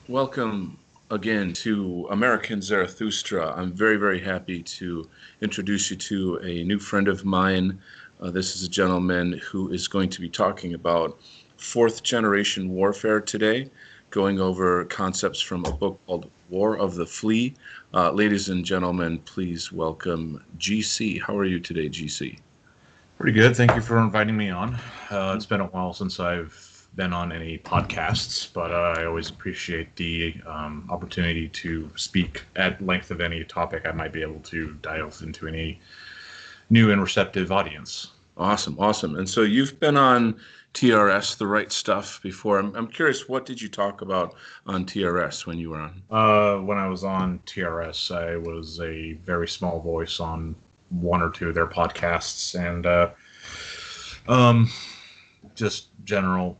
Welcome again to American Zarathustra. I'm very, very happy to introduce you to a new friend of mine. This is a gentleman who is going to be talking about fourth generation warfare today, going over concepts from a book called War of the Flea. Ladies and gentlemen, please welcome GC. How are you today, GC? Pretty good. Thank you for inviting me on. It's been a while since I've been on any podcasts, but I always appreciate the opportunity to speak at length of any topic I might be able to dive into any new and receptive audience. Awesome, awesome. And so you've been on TRS, The Right Stuff, before. I'm curious, what did you talk about on TRS when you were on? When I was on TRS, I was a very small voice on one or two of their podcasts, and um, just general,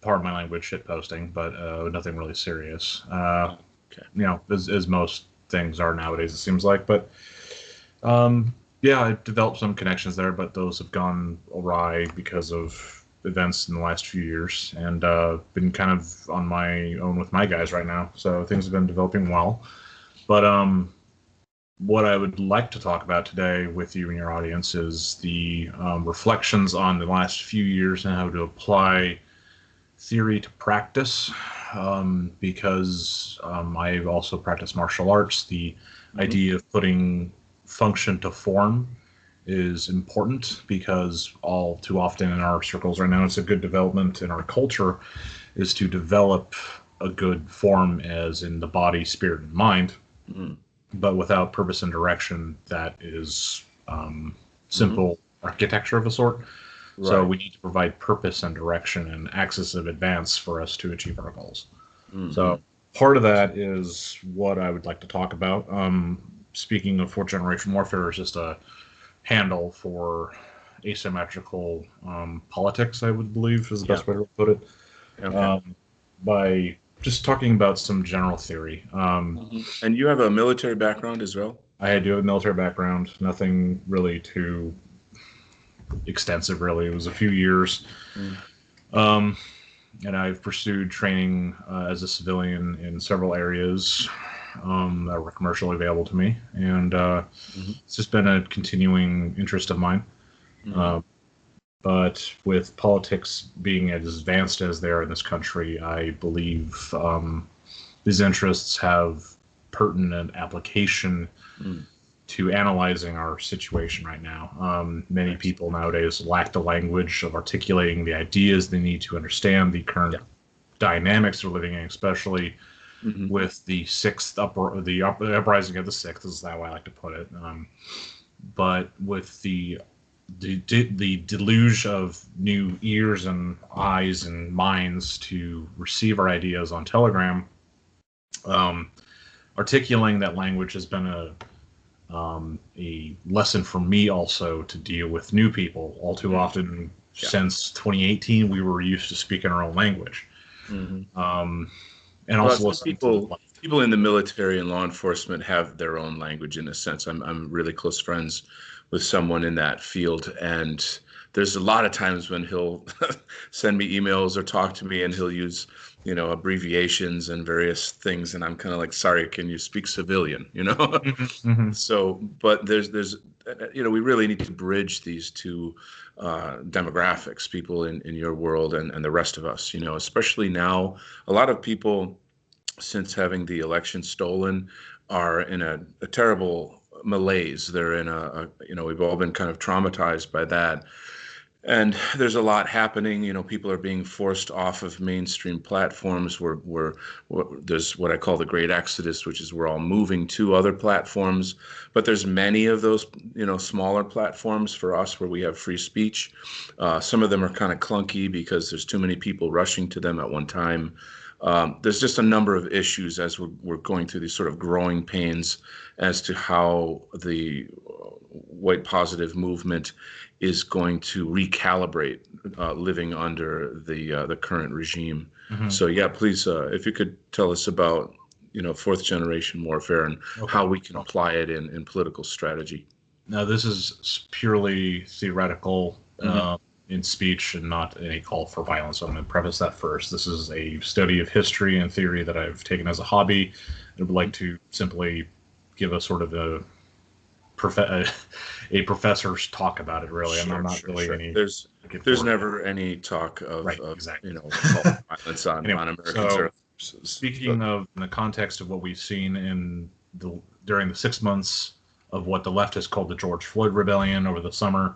pardon my language, shit posting, but nothing really serious. Okay. As most things are nowadays, it seems like. But yeah, I've developed some connections there, but those have gone awry because of events in the last few years, and been kind of on my own with my guys right now. So things have been developing well. But what I would like to talk about today with you and your audience is the reflections on the last few years and how to apply theory to practice, because I've also practiced martial arts. The Hmm. idea of putting function to form is important because all too often in our circles right now, it's a good development in our culture is to develop a good form as in the body, spirit, and mind, Hmm. but without purpose and direction, that is Hmm. simple architecture of a sort. So Right. we need to provide purpose and direction and axis of advance for us to achieve our goals. So Hmm. part of that is what I would like to talk about. Speaking of fourth generation warfare, is just a handle for asymmetrical politics, I would believe is the Yeah. best way to put it. Okay. Um, by just talking about some general theory. And you have a military background as well? I do have a military background, nothing really too extensive, really. It was a few years. Mm. Um, and I've pursued training as a civilian in several areas that were commercially available to me, and Hmm. it's just been a continuing interest of mine. Hmm. Uh, but with politics being as advanced as they are in this country, I believe these interests have pertinent application Mm. to analyzing our situation right now. Many Excellent. people nowadays lack the language of articulating the ideas they need to understand the current Yeah. dynamics they're living in, especially Hmm. with the uprising of the sixth is how I like to put it. But with the deluge of new ears and eyes and minds to receive our ideas on Telegram, um, articulating that language has been a lesson for me also to deal with new people. All too Mm. often, Yeah. since 2018, we were used to speaking our own language, Hmm. um, and Well, also some listening to the left. people in the military and law enforcement have their own language in a sense. I'm really close friends with someone in that field, and there's a lot of times when he'll send me emails or talk to me, and he'll use, abbreviations and various things, and I'm kind of like, sorry, can you speak civilian? Mm-hmm. So, but we really need to bridge these two demographics, people in your world and the rest of us, especially now. A lot of people, since having the election stolen, are in a terrible malaise. They're in we've all been kind of traumatized by that. And there's a lot happening. People are being forced off of mainstream platforms. There's what I call the Great Exodus, which is we're all moving to other platforms. But there's many of those, smaller platforms for us where we have free speech. Some of them are kind of clunky because there's too many people rushing to them at one time. There's just a number of issues as we're going through these sort of growing pains as to how the white positive movement is going to recalibrate living under the current regime. Mm-hmm. So yeah, please, if you could tell us about fourth generation warfare and Okay. how we can apply it in political strategy. Now, this is purely theoretical. Hmm. in speech and not a call for violence. So I'm going to preface that first. This is a study of history and theory that I've taken as a hobby. I would like to simply give a sort of a professor's talk about it. Really, and I'm not really any. There's never any talk of, right, exactly. violence on Americans. So, speaking of in the context of what we've seen during the 6 months of what the left has called the George Floyd rebellion over the summer,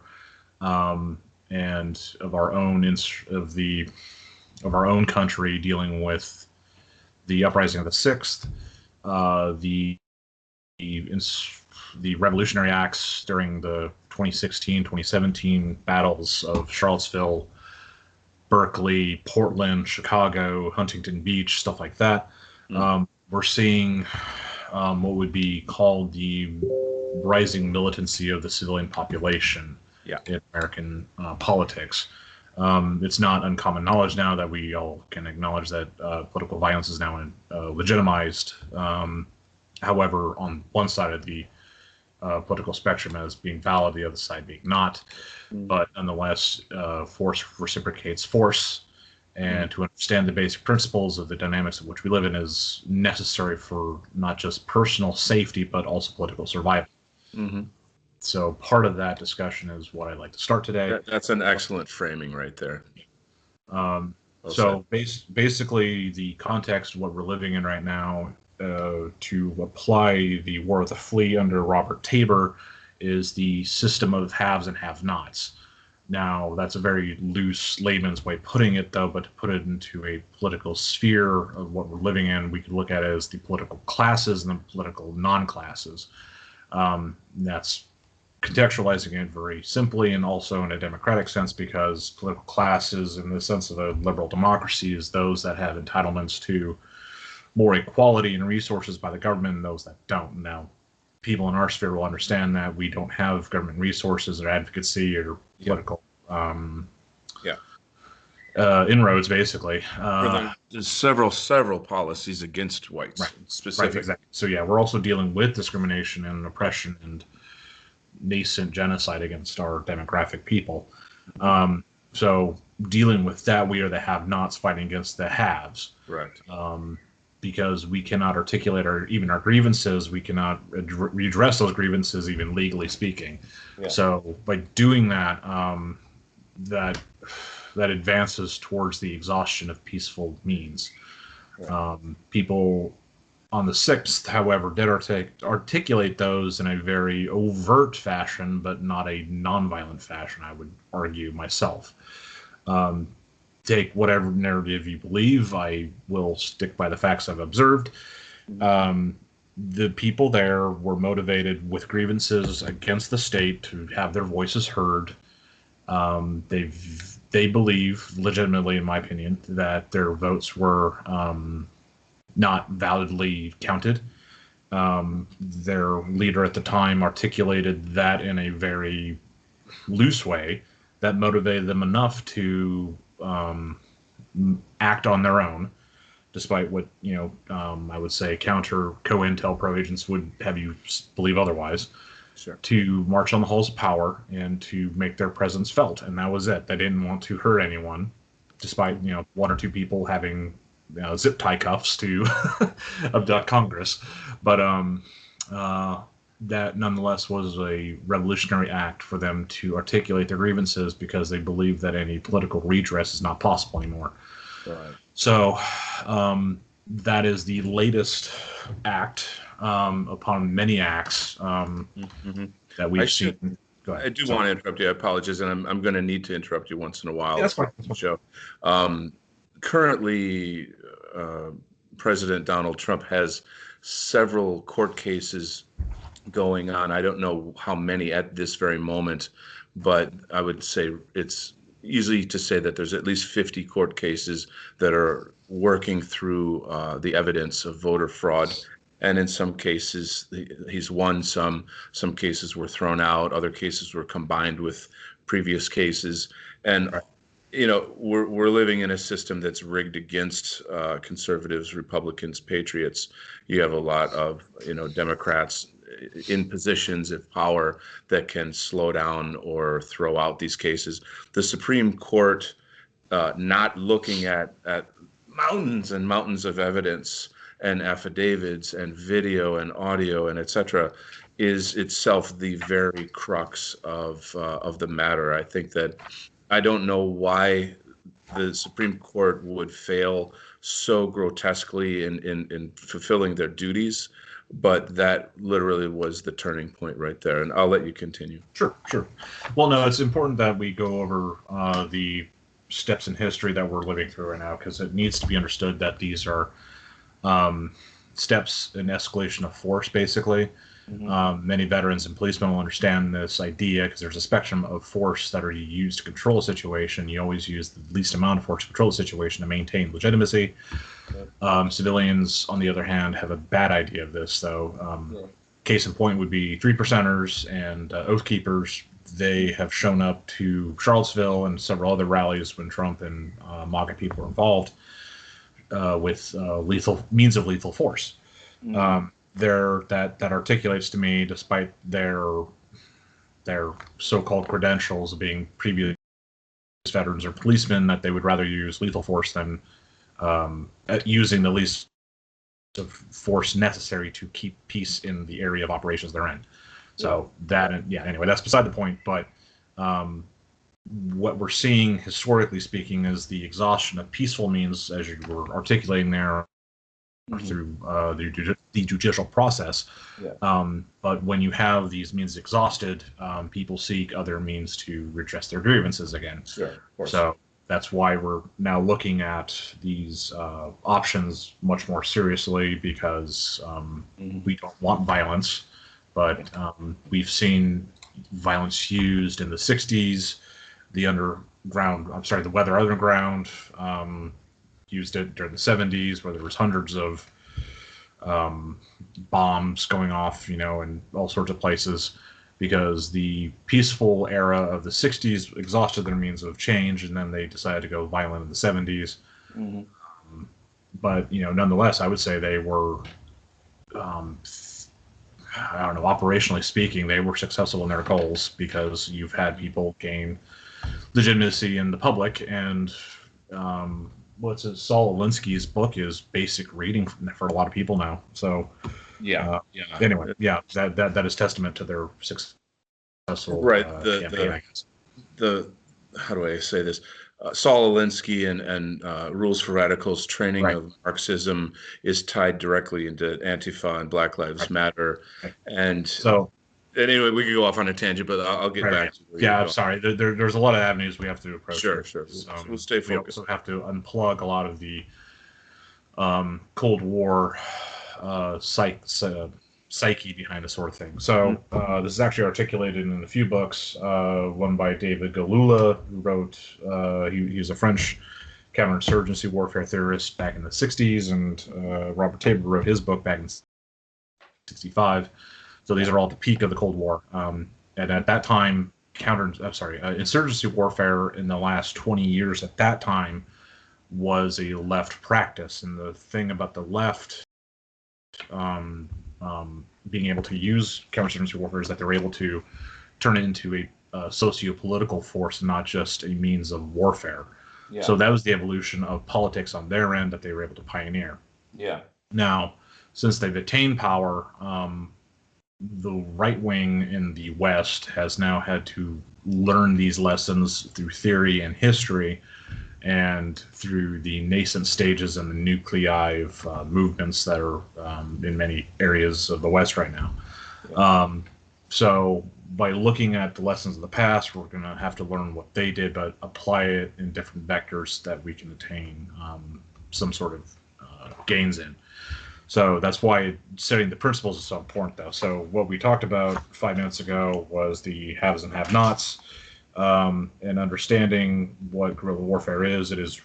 and of our own country dealing with the uprising of the 6th, the revolutionary acts during the 2016, 2017 battles of Charlottesville, Berkeley, Portland, Chicago, Huntington Beach, stuff like that. We're seeing what would be called the rising militancy of the civilian population in American politics. It's not uncommon knowledge now that we all can acknowledge that political violence is now legitimized. However, on one side of the political spectrum as being valid, the other side being not. But nonetheless, force reciprocates force, and to understand the basic principles of the dynamics of which we live in is necessary for not just personal safety, but also political survival. So part of that discussion is what I'd like to start today. That's an excellent framing right there. Basically, the context of what we're living in right now, to apply the War of the Flea under Robert Tabor, is the system of haves and have-nots. Now, that's a very loose layman's way of putting it, though, but to put it into a political sphere of what we're living in, we could look at it as the political classes and the political non-classes. That's contextualizing it very simply and also in a democratic sense, because political classes, in the sense of a liberal democracy, is those that have entitlements to more equality and resources by the government and those that don't. Now, people in our sphere will understand that we don't have government resources or advocacy or political inroads, basically. There's several policies against whites, specifically. Right, exactly. So we're also dealing with discrimination and oppression and nascent genocide against our demographic people. So dealing with that, we are the have-nots fighting against the haves. Right. Because we cannot articulate our grievances, we cannot redress those grievances, even legally speaking. So by doing that, that advances towards the exhaustion of peaceful means. People on the 6th, however, did articulate those in a very overt fashion, but not a nonviolent fashion, I would argue myself. Take whatever narrative you believe. I will stick by the facts I've observed. The people there were motivated with grievances against the state to have their voices heard. They believe, legitimately, in my opinion, that their votes were not validly counted. Their leader at the time articulated that in a very loose way that motivated them enough to act on their own, despite what I would say counter COINTELPRO agents would have you believe otherwise. Sure. To march on the halls of power and to make their presence felt, and that was it. They didn't want to hurt anyone, despite one or two people having zip tie cuffs to abduct Congress. But that nonetheless was a revolutionary act for them to articulate their grievances, because they believe that any political redress is not possible anymore. Right. So that is the latest act upon many acts that we've seen. Go ahead. I do want to interrupt you. I apologize, and I'm going to need to interrupt you once in a while. That's fine. Show. Currently, President Donald Trump has several court cases going on. I don't know how many at this very moment, but I would say it's easy to say that there's at least 50 court cases that are working through the evidence of voter fraud. And in some cases, he's won some cases were thrown out, other cases were combined with previous cases. And we're living in a system that's rigged against conservatives, Republicans, patriots. You have a lot of Democrats in positions of power that can slow down or throw out these cases. The Supreme Court not looking at mountains and mountains of evidence and affidavits and video and audio and etc. is itself the very crux of the matter. I think that I don't know why the Supreme Court would fail so grotesquely in fulfilling their duties, but that literally was the turning point right there. And I'll let you continue. Sure, sure. Well, no, it's important that we go over the steps in history that we're living through right now, because it needs to be understood that these are steps in escalation of force, basically. Many veterans and policemen will understand this idea because there's a spectrum of force that are used to control a situation. You always use the least amount of force to control a situation to maintain legitimacy. Civilians, on the other hand, have a bad idea of this, though. Case in point would be 3%ers and Oath Keepers. They have shown up to Charlottesville and several other rallies when Trump and MAGA people were involved with lethal means of lethal force. That articulates to me, despite their so-called credentials of being previous veterans or policemen, that they would rather use lethal force than using the least of force necessary to keep peace in the area of operations they're in. So anyway, that's beside the point. But what we're seeing, historically speaking, is the exhaustion of peaceful means, as you were articulating there, through the judicial process. But when you have these means exhausted, people seek other means to redress their grievances again. Sure, of course. So that's why we're now looking at these options much more seriously, because we don't want violence, but we've seen violence used in the 60s, the Weather Underground, used it during the 70s, where there was hundreds of bombs going off, in all sorts of places, because the peaceful era of the 60s exhausted their means of change, and then they decided to go violent in the 70s. But, nonetheless, I would say they were, operationally speaking, they were successful in their goals, because you've had people gain legitimacy in the public, and Saul Alinsky's book is basic reading for a lot of people now. So anyway, that is testament to their successful campaign, I guess. How do I say this? Saul Alinsky and Rules for Radicals training of Marxism is tied directly into Antifa and Black Lives Matter. And so anyway, we could go off on a tangent, but I'll get back to where I'm sorry. There's a lot of avenues we have to approach. Sure. We'll stay focused. We also have to unplug a lot of the Cold War psyche behind this sort of thing. So this is actually articulated in a few books. One by David Galula, who wrote, he was a French counterinsurgency warfare theorist back in the 60s, and Robert Tabor wrote his book back in 65. So these are all at the peak of the Cold War. And at that time, insurgency warfare in the last 20 years at that time was a left practice. And the thing about the left being able to use counterinsurgency warfare is that they're able to turn it into a socio-political force, not just a means of warfare. So that was the evolution of politics on their end that they were able to pioneer. Now, since they've attained power, the right wing in the West has now had to learn these lessons through theory and history, and through the nascent stages and the nuclei of movements that are in many areas of the West right now. So by looking at the lessons of the past, we're going to have to learn what they did, but apply it in different vectors that we can attain some sort of gains in. So that's why setting the principles is so important, though. So what we talked about 5 minutes ago was the haves and have-nots, and understanding what guerrilla warfare is. It is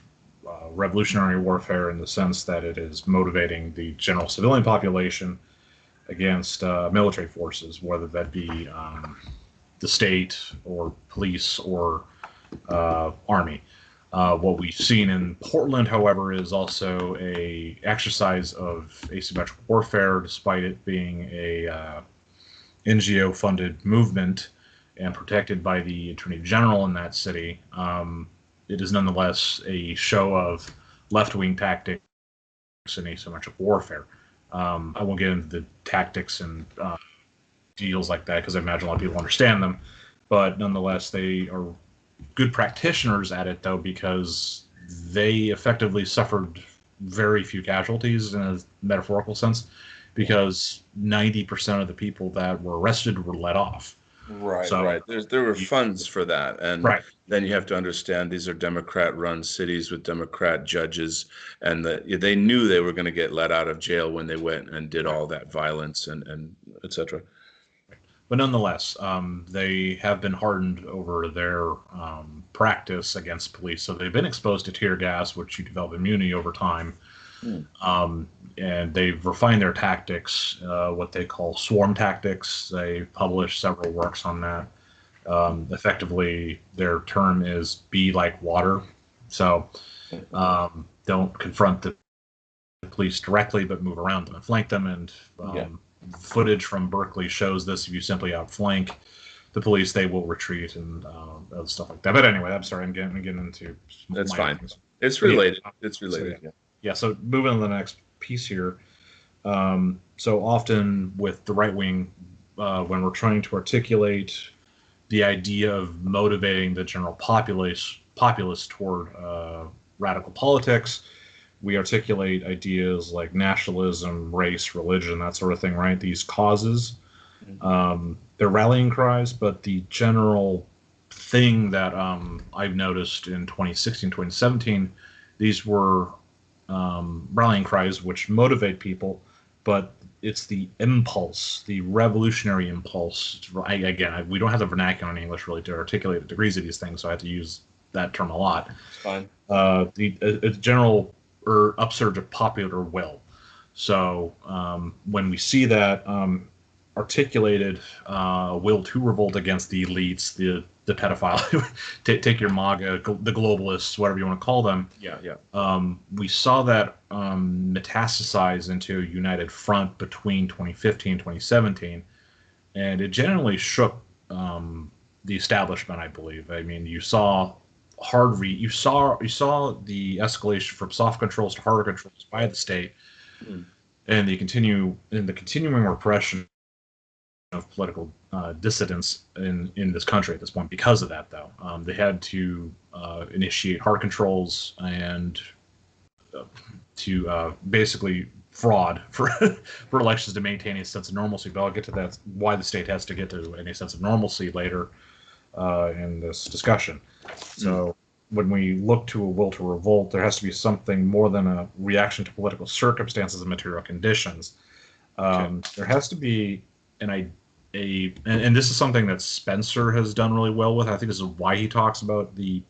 revolutionary warfare in the sense that it is motivating the general civilian population against military forces, whether that be the state or police or army. What we've seen in Portland, however, is also a exercise of asymmetrical warfare, despite it being a NGO-funded movement and protected by the Attorney General in that city, it is nonetheless a show of left-wing tactics and asymmetric warfare. I won't get into the tactics and deals like that because I imagine a lot of people understand them, but nonetheless, they are good practitioners at it, though, because they effectively suffered very few casualties in a metaphorical sense, because 90% of the people that were arrested were let off. Right, So, right. There were funds for that, and right. then you have to understand these are Democrat-run cities with Democrat judges, and they knew they were going to get let out of jail when they went and did all that violence and etc. But nonetheless, they have been hardened over their practice against police. So they've been exposed to tear gas, which you develop immunity over time. And they've refined their tactics, what they call swarm tactics. They published several works on that. Effectively, their term is be like water. So don't confront the police directly, but move around them and flank them. And footage from Berkeley shows this. If you simply outflank the police, they will retreat and other stuff like that. But anyway, I'm sorry, I'm getting into that's fine. Things. It's related. It's related. So, yeah. So moving on to the next piece here. So often with the right wing, when we're trying to articulate the idea of motivating the general populace toward radical politics, we articulate ideas like nationalism, race, religion, that sort of thing, right? These causes, they're rallying cries, but the general thing that I've noticed in 2016, 2017, these were rallying cries which motivate people, but it's the impulse, the revolutionary impulse. Again, we don't have the vernacular in English really to articulate the degrees of these things, so I have to use that term a lot. It's fine. The general upsurge of popular will. So when we see that articulated will to revolt against the elites, the pedophile, take your MAGA, the globalists, whatever you want to call them. We saw that metastasize into a united front between 2015 and 2017, and it generally shook the establishment, I believe. I mean, you saw you saw the escalation from soft controls to harder controls by the state, and the continuing repression of political dissidents in this country at this point. Because of that, though, they had to initiate hard controls and to basically fraud for elections to maintain a sense of normalcy. But I'll get to that, why the state has to get to any sense of normalcy later in this discussion. So when we look to a will to revolt, there has to be something more than a reaction to political circumstances and material conditions. There has to be and this is something that Spencer has done really well with. I think this is why he talks about the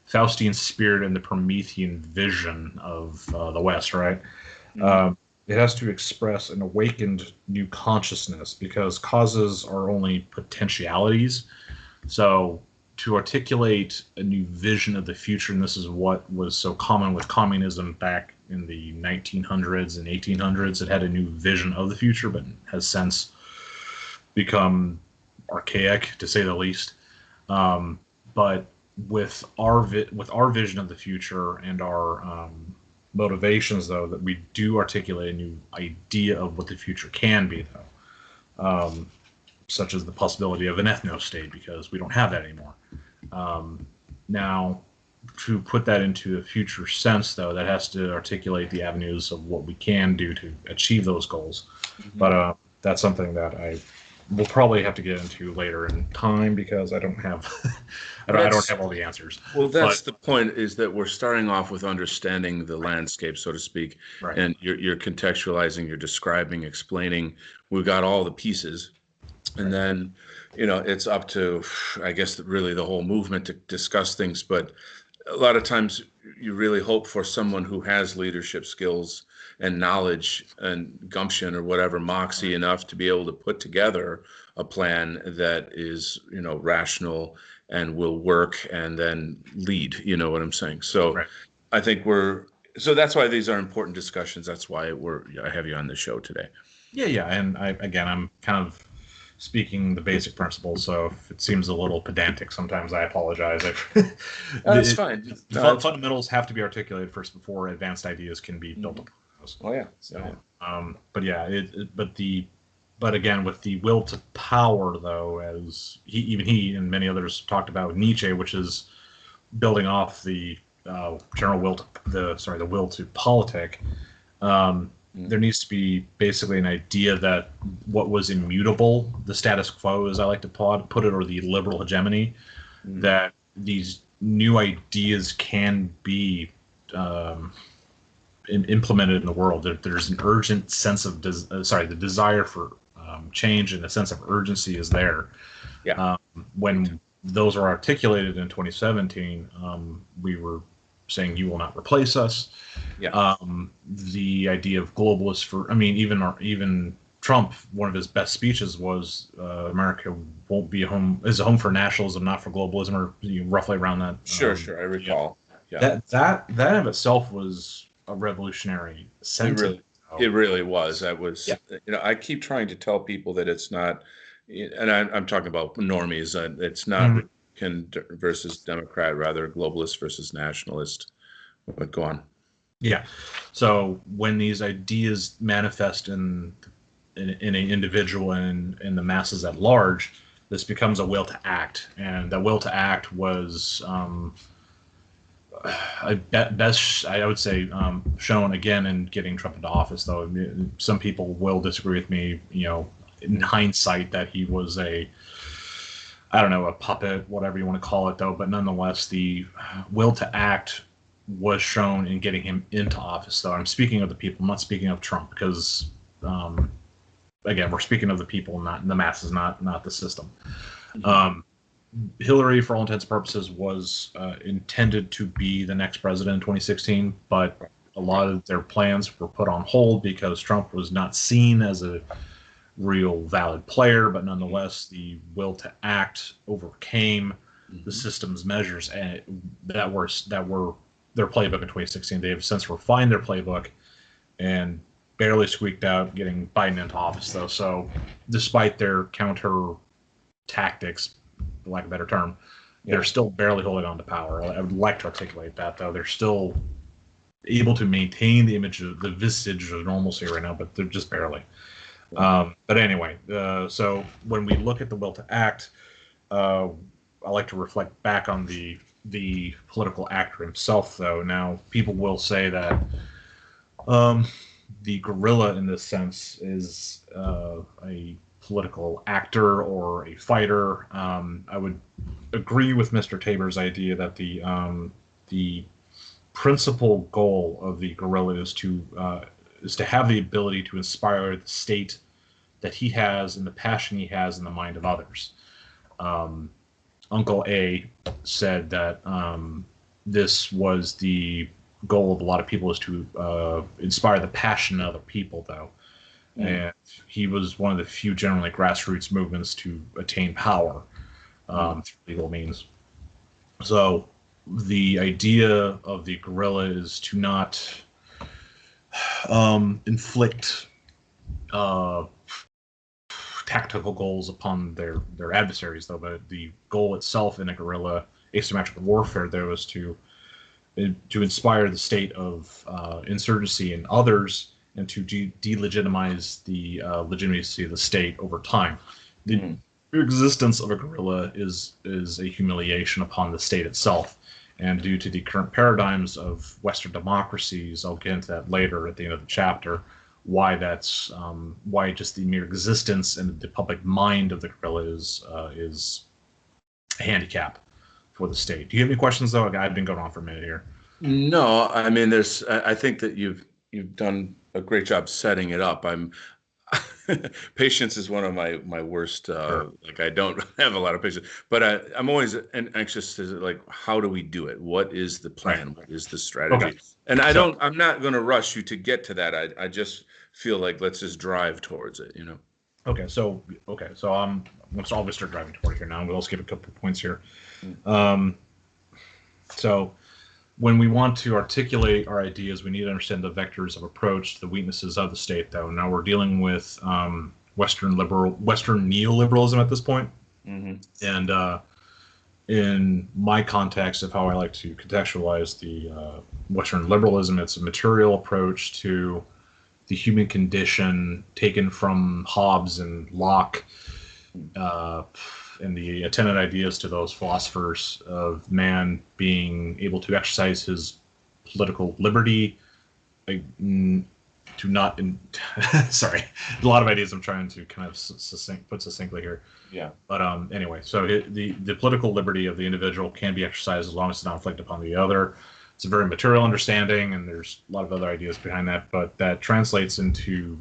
Faustian spirit and the Promethean vision of the West, right? It has to express an awakened new consciousness, because causes are only potentialities. So to articulate a new vision of the future, and this is what was so common with communism back in the 1900s and 1800s, it had a new vision of the future, but has since become archaic, to say the least. But with our vision of the future and our motivations, though, that we do articulate a new idea of what the future can be, though, such as the possibility of an ethno-state, because we don't have that anymore. Now, to put that into a future sense, though, that has to articulate the avenues of what we can do to achieve those goals. But that's something that I will probably have to get into later in time, because I don't have I don't have all the answers. Well, that's the point, is that we're starting off with understanding the landscape, so to speak, right. And you're contextualizing, you're describing, explaining. We've got all the pieces, and then it's up to, I guess, really the whole movement to discuss things. But a lot of times you really hope for someone who has leadership skills and knowledge and gumption or whatever, moxie enough to be able to put together a plan that is, rational and will work, and then lead. You know what I'm saying? So right. I think so that's why these are important discussions. That's why I have you on the show today. Yeah, and I'm kind of speaking the basic principles. So if it seems a little pedantic, sometimes I apologize. That's fine. The No, that's fine. fundamentals have to be articulated first before advanced ideas can be built Mhm. upon those. Oh yeah. Oh, So, yeah. but yeah, but again, with the will to power, though, as he and many others talked about Nietzsche, which is building off the general will to the will to politic. There Mhm. needs to be basically an idea that what was immutable, the status quo, as I like to put it, or the liberal hegemony, Mhm. that these new ideas can be um, implemented in the world. There's an urgent sense of the desire for change and a sense of urgency is there. Yeah. Um, when those are articulated in 2017, we were saying you will not replace us. Yeah. The idea of globalists for, I mean, even Trump, one of his best speeches was America won't be a home is a home for nationalism, not for globalism, or roughly around that. Sure. Sure. I Yeah, recall. Yeah. that of itself was a revolutionary It sentiment. really, So, it really was. yeah. I keep trying to tell people that it's not, and I'm talking about normies. It's not Mhm. Republican versus Democrat, rather globalist versus nationalist. But go on. Yeah. So when these ideas manifest in an individual and in the masses at large, this becomes a will to act, and that will to act was best, I would say, shown again in getting Trump into office. Though I mean, some people will disagree with me, in hindsight, that he was I don't know, a puppet, whatever you want to call it, though. But nonetheless, the will to act was shown in getting him into office. Though I'm speaking of the people, I'm not speaking of Trump, because um, again, we're speaking of the people, not the masses, not the system. Mhm. Um, Hillary, for all intents and purposes, was intended to be the next president in 2016, but Right. a Right. lot of their plans were put on hold because Trump was not seen as a real valid player. But nonetheless, the will to act overcame the Mhm. system's measures, and that were their playbook in 2016. They have since refined their playbook and barely squeaked out getting Biden into office, though. So, despite their counter tactics, for lack of a better term, they're Yeah. still barely holding on to power. I would like to articulate that, though. They're still able to maintain the image of the vestige of normalcy right now, but they're just barely. Yeah. But anyway, so when we look at the will to act, uh, I like to reflect back on the political actor himself, though. Now, people will say that um, the guerrilla, in this sense, is a political actor or a fighter. I would agree with Mr. Tabor's idea that the principal goal of the guerrilla is to have the ability to inspire the state that he has and the passion he has in the mind of others. Um, Uncle A said that this was the goal of a lot of people, is to inspire the passion in other people, though. Mm. And he was one of the few generally grassroots movements to attain power Mm. through legal means. So the idea of the guerrilla is to not inflict uh, tactical goals upon their adversaries, though. But the goal itself in a guerrilla asymmetrical warfare, though, is to inspire the state of insurgency in others and to delegitimize the legitimacy of the state over time. The Mm. existence of a guerrilla is a humiliation upon the state itself. And due to the current paradigms of Western democracies, I'll get into that later at the end of the chapter, why just the mere existence and the public mind of the guerrilla is a handicap for the state. Do you have any questions, though? I've been going on for a minute here. No, I mean, I think that you've done a great job setting it up. Patience is one of my worst. Sure. Like I don't have a lot of patience, but I'm always anxious to like, how do we do it? What is the Right. plan? What is the Okay. strategy? And So I'm not going to rush you to get to that. I just feel like let's just drive towards it. okay. So let's always start driving toward here now. We'll skip a couple of points here. Mm. Um, so when we want to articulate our ideas, we need to understand the vectors of approach, the weaknesses of the state. Though now we're dealing with Western neoliberalism at this point, and in my context of how I like to contextualize the Western liberalism, it's a material approach to the human condition taken from Hobbes and Locke, and the attendant ideas to those philosophers of man being able to exercise his political liberty, to not sorry, a lot of ideas I'm trying to kind of put succinctly here. Yeah. But anyway, so the political liberty of the individual can be exercised as long as it's not inflicted upon the other. It's a very material understanding, and there's a lot of other ideas behind that, but that translates into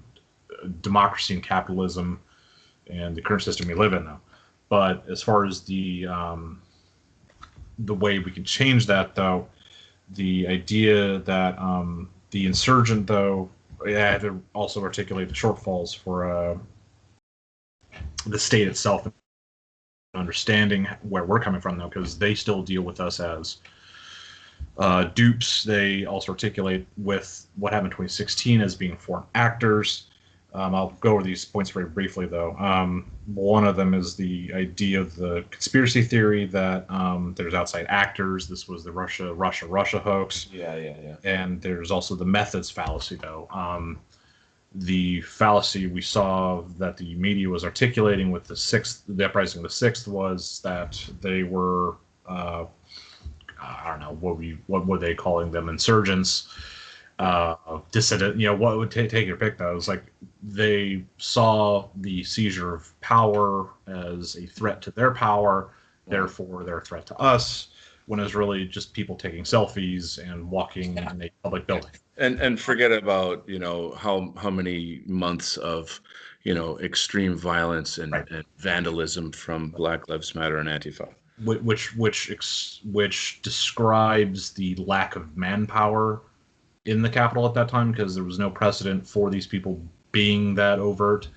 democracy and capitalism and the current system we live in now. But as far as the way we can change that, though, the idea that the insurgent, though, had to also articulate the shortfalls for the state itself, understanding where we're coming from, though, because they still deal with us as dupes. They also articulate with what happened in 2016 as being foreign actors. I'll go over these points very briefly, though. One of them is the idea of the conspiracy theory that there's outside actors. This was the Russia hoax. Yeah. And there's also the methods fallacy, though. The fallacy we saw that the media was articulating with the uprising of the 6th was that they were, I don't know, what were they calling them? Insurgents. Dissident, what would take your pick, though. It was like they saw the seizure of power as a threat to their power, therefore they're a threat to us, when it's really just people taking selfies and walking in a public building. And forget about how many months of extreme violence and vandalism from Black Lives Matter and Antifa, which describes the lack of manpower in the Capitol at that time, because there was no precedent for these people being that overt.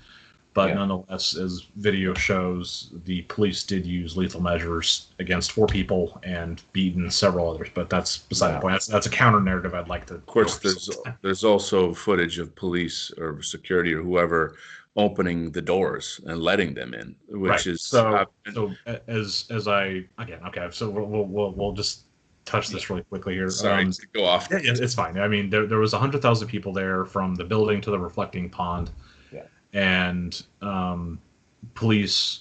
But nonetheless, as video shows, the police did use lethal measures against 4 people and beaten several others. But that's beside the point. That's a counter narrative I'd like to. Of course, there's also footage of police or security or whoever opening the doors and letting them in, which is so. As I again, okay. So we'll just touch this really quickly here. Sorry to go off. Yeah, it's fine. I mean, there was 100,000 people there from the building to the reflecting pond. Yeah. And police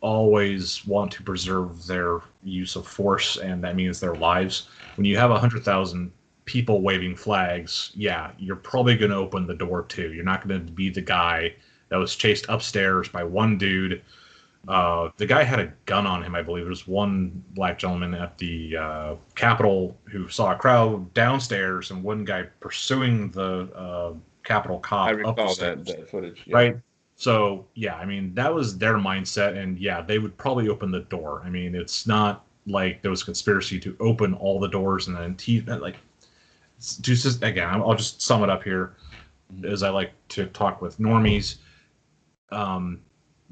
always want to preserve their use of force, and that means their lives. When you have 100,000 people waving flags, you're probably going to open the door too. You're not going to be the guy that was chased upstairs by one dude. The guy had a gun on him, I believe. There was one black gentleman at the Capitol who saw a crowd downstairs and one guy pursuing the Capitol cop. I recall upstairs, that footage. Yeah. Right? So, I mean, that was their mindset, and they would probably open the door. I mean, it's not like there was a conspiracy to open all the doors and then again, I'll just sum it up here, as I like to talk with normies.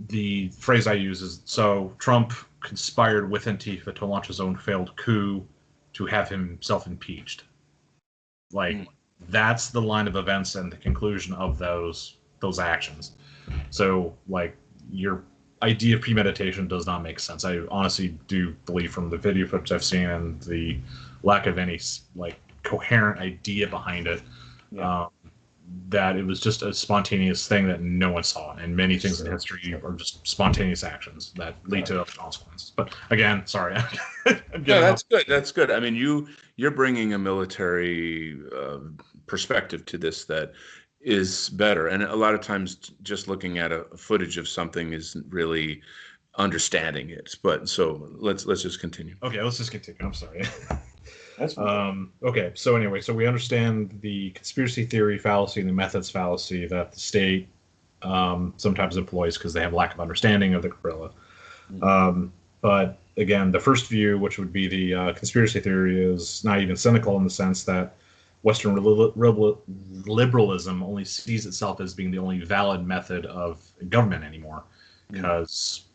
The phrase I use is, so Trump conspired with Antifa to launch his own failed coup to have himself impeached. That's the line of events and the conclusion of those actions. So, your idea of premeditation does not make sense. I honestly do believe, from the video footage I've seen and the lack of any coherent idea behind it, that it was just a spontaneous thing that no one saw, and many things in history are just spontaneous actions that lead to consequences. But again, sorry. That's good. That's good. I mean, you're bringing a military perspective to this that is better, and a lot of times just looking at a footage of something isn't really understanding it. But so let's just continue. Okay, let's just continue. I'm sorry. That's fine. Okay, so anyway, so we understand the conspiracy theory fallacy and the methods fallacy that the state sometimes employs because they have lack of understanding of the guerrilla. But again, the first view, which would be the conspiracy theory, is not even cynical in the sense that Western liberalism only sees itself as being the only valid method of government anymore. Because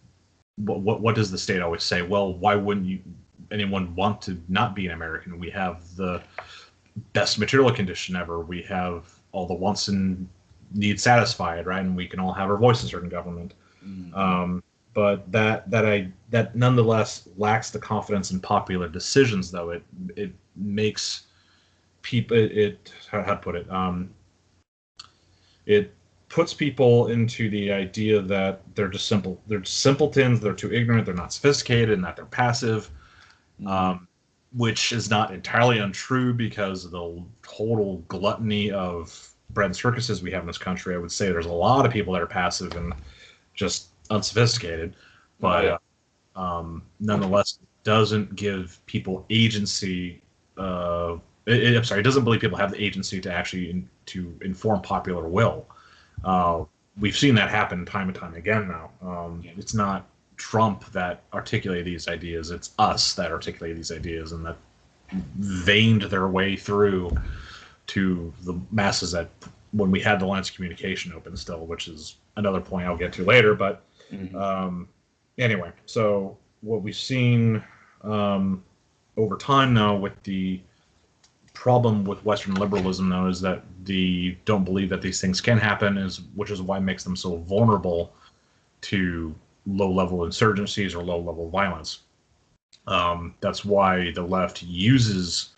what does the state always say? Well, why wouldn't you anyone want to not be an American? We have the best material condition ever. We have all the wants and needs satisfied, right? And we can all have our voices heard in government. But that nonetheless lacks the confidence in popular decisions, though. It makes people, how to put it, it puts people into the idea that they're simpletons, they're too ignorant, they're not sophisticated, and that they're passive, which is not entirely untrue because of the total gluttony of bread and circuses we have in this country. I would say there's a lot of people that are passive and just unsophisticated, but nonetheless, it doesn't give people agency. I'm sorry, it doesn't believe people have the agency to actually to inform popular will. We've seen that happen time and time again now. It's not Trump that articulated these ideas, it's us that articulated these ideas and that veined their way through to the masses that when we had the lines of communication open still, which is another point I'll get to later. But anyway, so what we've seen over time now with the problem with Western liberalism, though, is that they don't believe that these things can happen, which is why it makes them so vulnerable to low-level insurgencies or low-level violence. That's why the left uses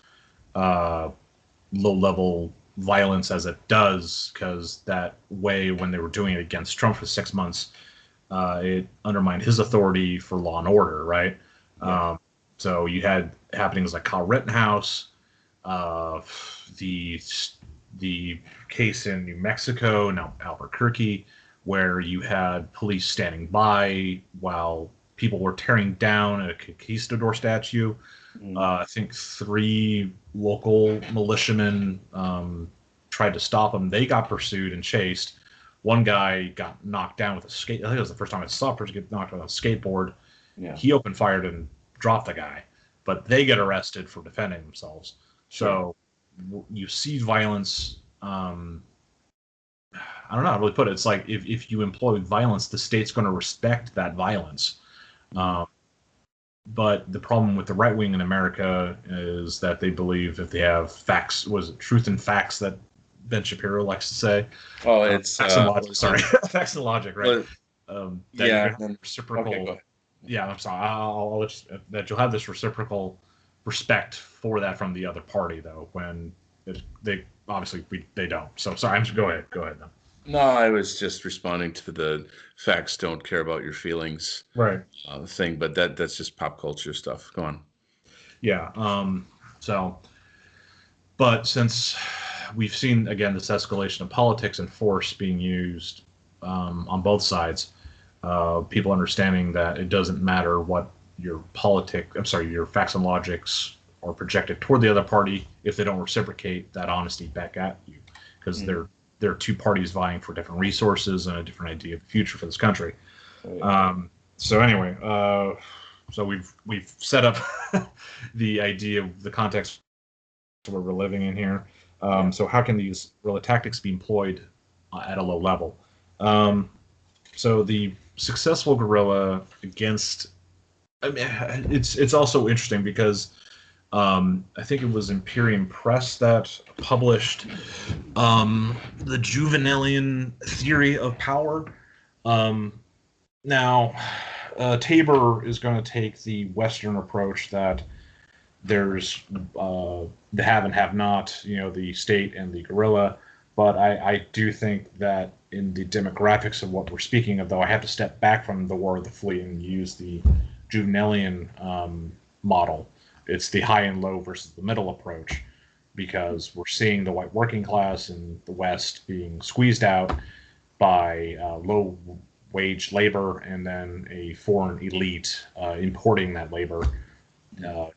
low-level violence as it does, because that way, when they were doing it against Trump for 6 months, it undermined his authority for law and order, right? So you had happenings like Kyle Rittenhouse, the case in New Mexico, now Albuquerque, where you had police standing by while people were tearing down a conquistador statue. I think 3 local militiamen tried to stop them. They got pursued and chased. One guy got knocked down with a skate. I think it was the first time I saw a person get knocked down with a skateboard. He opened fire and dropped the guy, but they get arrested for defending themselves. So you see violence. I don't know how to really put it. It's like if you employ violence, the state's going to respect that violence. But the problem with the right wing in America is that they believe if they have facts, was it truth and facts that Ben Shapiro likes to say? Oh, it's facts and logic. Sorry, facts and logic, right? Reciprocal. Okay, yeah, I'm sorry. I'll let you, that you'll have this reciprocal respect for that from the other party, though. When they obviously they don't. So sorry. Go ahead now. No, I was just responding to the facts don't care about your feelings thing, but that's just pop culture stuff. Go on. Yeah. But since we've seen again this escalation of politics and force being used on both sides, people understanding that it doesn't matter what your facts and logics are projected toward the other party if they don't reciprocate that honesty back at you, because they're two parties vying for different resources and a different idea of the future for this country. So anyway, so we've set up the idea of the context where we're living in here. So how can these guerrilla tactics be employed at a low level? So the successful guerrilla against, it's also interesting because I think it was Imperium Press that published the Juvenalian theory of power. Now, Tabor is going to take the Western approach that there's the have and have not, the state and the guerrilla. But I do think that in the demographics of what we're speaking of, though, I have to step back from the War of the Fleet and use the Juvenalian model. It's the high and low versus the middle approach, because we're seeing the white working class in the West being squeezed out by low wage labor and then a foreign elite importing that labor,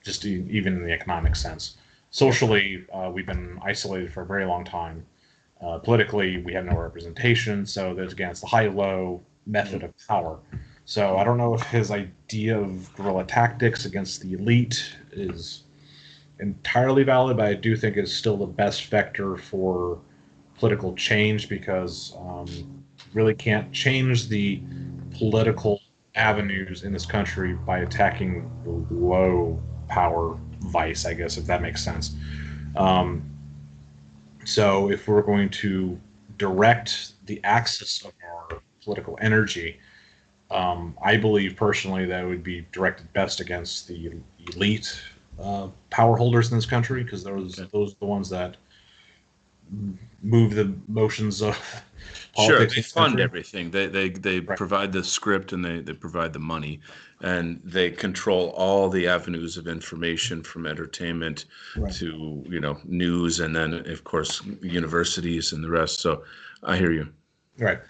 just even in the economic sense. Socially, we've been isolated for a very long time. Politically, we have no representation. So there's, again, it's the high-low method of power. So I don't know if his idea of guerrilla tactics against the elite is entirely valid, but I do think it's still the best vector for political change, because really can't change the political avenues in this country by attacking the low power vice, I guess, if that makes sense. Um, so if we're going to direct the axis of our political energy, I believe personally that it would be directed best against the elite power holders in this country, because those are the ones that move the motions of Sure, politics they in this fund country. everything. They Right. provide the script and they provide the money, and they control all the avenues of information from entertainment Right. to, news, and then of course universities and the rest. So I hear you. Right.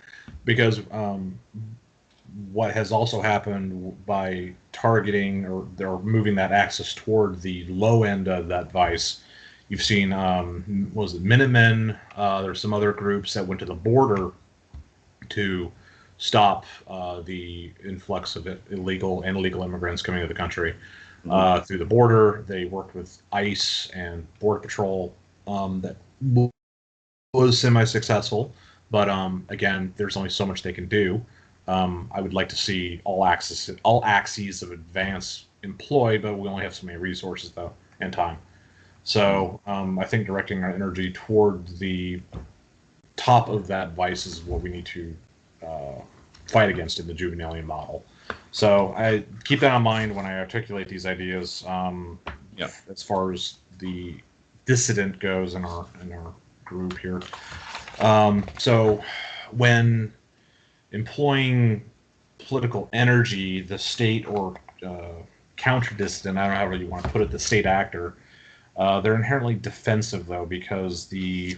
Because what has also happened by targeting or they're moving that axis toward the low end of that vice. You've seen, what was it, Minutemen? There's some other groups that went to the border to stop the influx of illegal and legal immigrants coming to the country through the border. They worked with ICE and Border Patrol that was semi-successful, but again, there's only so much they can do. I would like to see all axes of advance employed, but we only have so many resources though and time. So I think directing our energy toward the top of that vice is what we need to fight against in the Juvenalian model. So I keep that in mind when I articulate these ideas. Yeah. As far as the dissident goes in our group here. So when employing political energy, the state or counter dissident, I don't know how you want to put it, the state actor, they're inherently defensive though, because the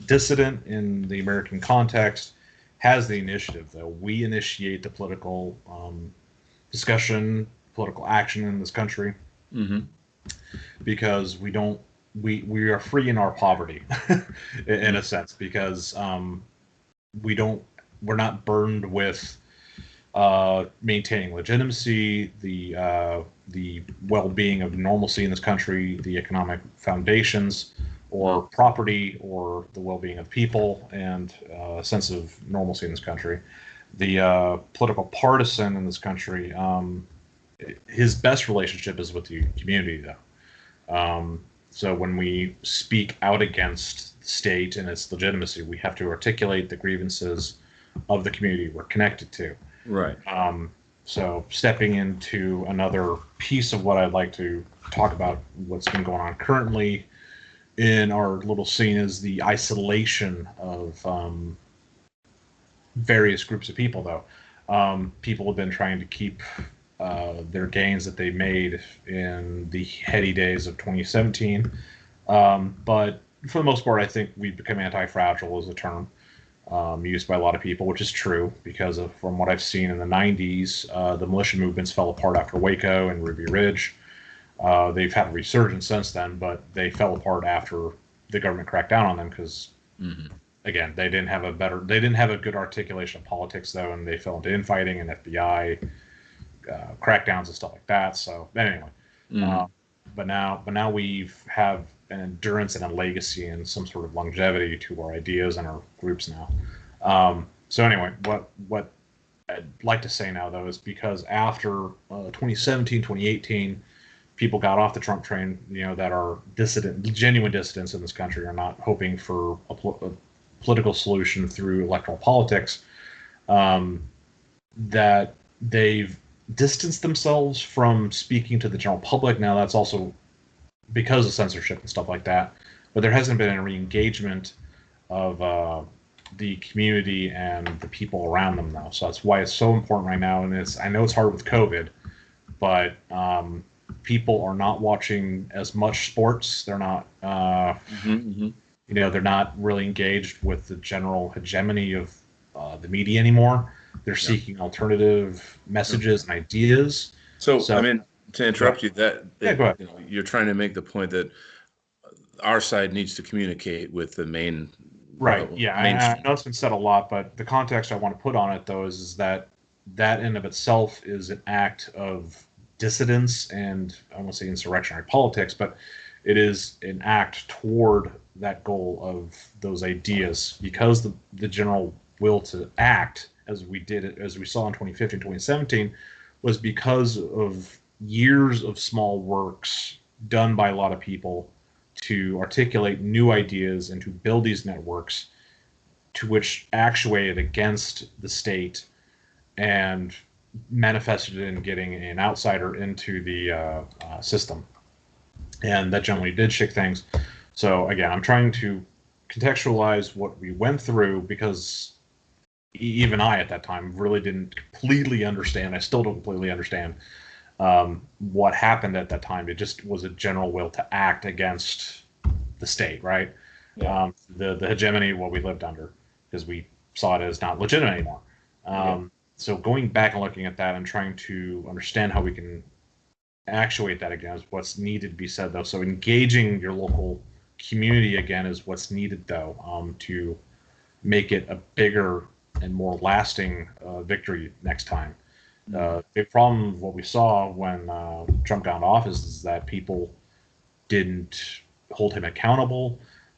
dissident in the American context has the initiative though. We initiate the political discussion, political action in this country Mm-hmm. because we are free in our poverty in a sense, because we're not burdened with maintaining legitimacy, the well-being of normalcy in this country, the economic foundations, or property, or the well-being of people, and a sense of normalcy in this country. The political partisan in this country, his best relationship is with the community, though. So when we speak out against the state and its legitimacy, we have to articulate the grievances of the community we're connected to. Right. So stepping into another piece of what I'd like to talk about, what's been going on currently in our little scene, is the isolation of various groups of people, though. People have been trying to keep their gains that they made in the heady days of 2017. But for the most part, I think we've become anti-fragile as a term used by a lot of people, which is true because from what I've seen in the 90s, the militia movements fell apart after Waco and Ruby Ridge. They've had a resurgence since then, but they fell apart after the government cracked down on them because, again, they didn't have a good articulation of politics, though, and they fell into infighting and FBI crackdowns and stuff like that. So anyway, but now we have an endurance and a legacy and some sort of longevity to our ideas and our groups now. So anyway, what I'd like to say now, though, is because after 2017, 2018, people got off the Trump train, that are genuine dissidents in this country, are not hoping for a political solution through electoral politics, that they've distanced themselves from speaking to the general public. Now, that's also because of censorship and stuff like that, but there hasn't been any re-engagement of the community and the people around them now. So that's why it's so important right now. And I know it's hard with COVID, but people are not watching as much sports. They're not, they're not really engaged with the general hegemony of the media anymore. They're seeking alternative messages and ideas. So I mean, to interrupt you, go ahead. You're trying to make the point that our side needs to communicate with the main. Right. Yeah. I know it's been said a lot, but the context I want to put on it, though, is that in of itself is an act of dissidence and I won't say insurrectionary politics, but it is an act toward that goal of those ideas, because the general will to act as we saw in 2015, 2017, was because of years of small works done by a lot of people to articulate new ideas and to build these networks to which actuated against the state and manifested in getting an outsider into the system. And that generally did shake things. So again, I'm trying to contextualize what we went through because even I at that time really didn't completely understand. I still don't completely understand what happened at that time. It just was a general will to act against the state, right? Yeah. The hegemony of what we lived under, because we saw it as not legitimate anymore. So going back and looking at that and trying to understand how we can actuate that again is what's needed to be said, though. So engaging your local community again is what's needed, though, to make it a bigger and more lasting victory next time. Big problem of what we saw when Trump got into office is that people didn't hold him accountable.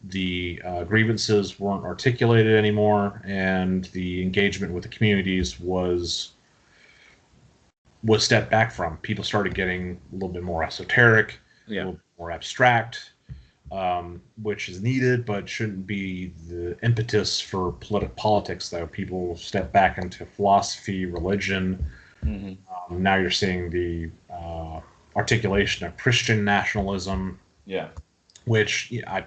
The grievances weren't articulated anymore, and the engagement with the communities was stepped back from. People started getting a little bit more esoteric, a little bit more abstract, which is needed, but shouldn't be the impetus for politics, though. People step back into philosophy, religion. Now you're seeing the articulation of Christian nationalism. Yeah. Which I'm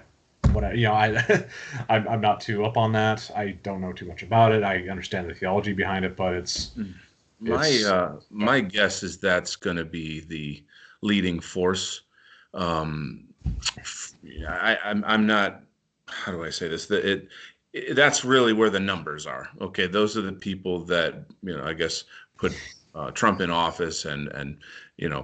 not too up on that. I don't know too much about it. I understand the theology behind it, but it's my guess is that's going to be the leading force. I'm not. How do I say this? That's really where the numbers are. Okay, those are the people that I guess put Trump in office and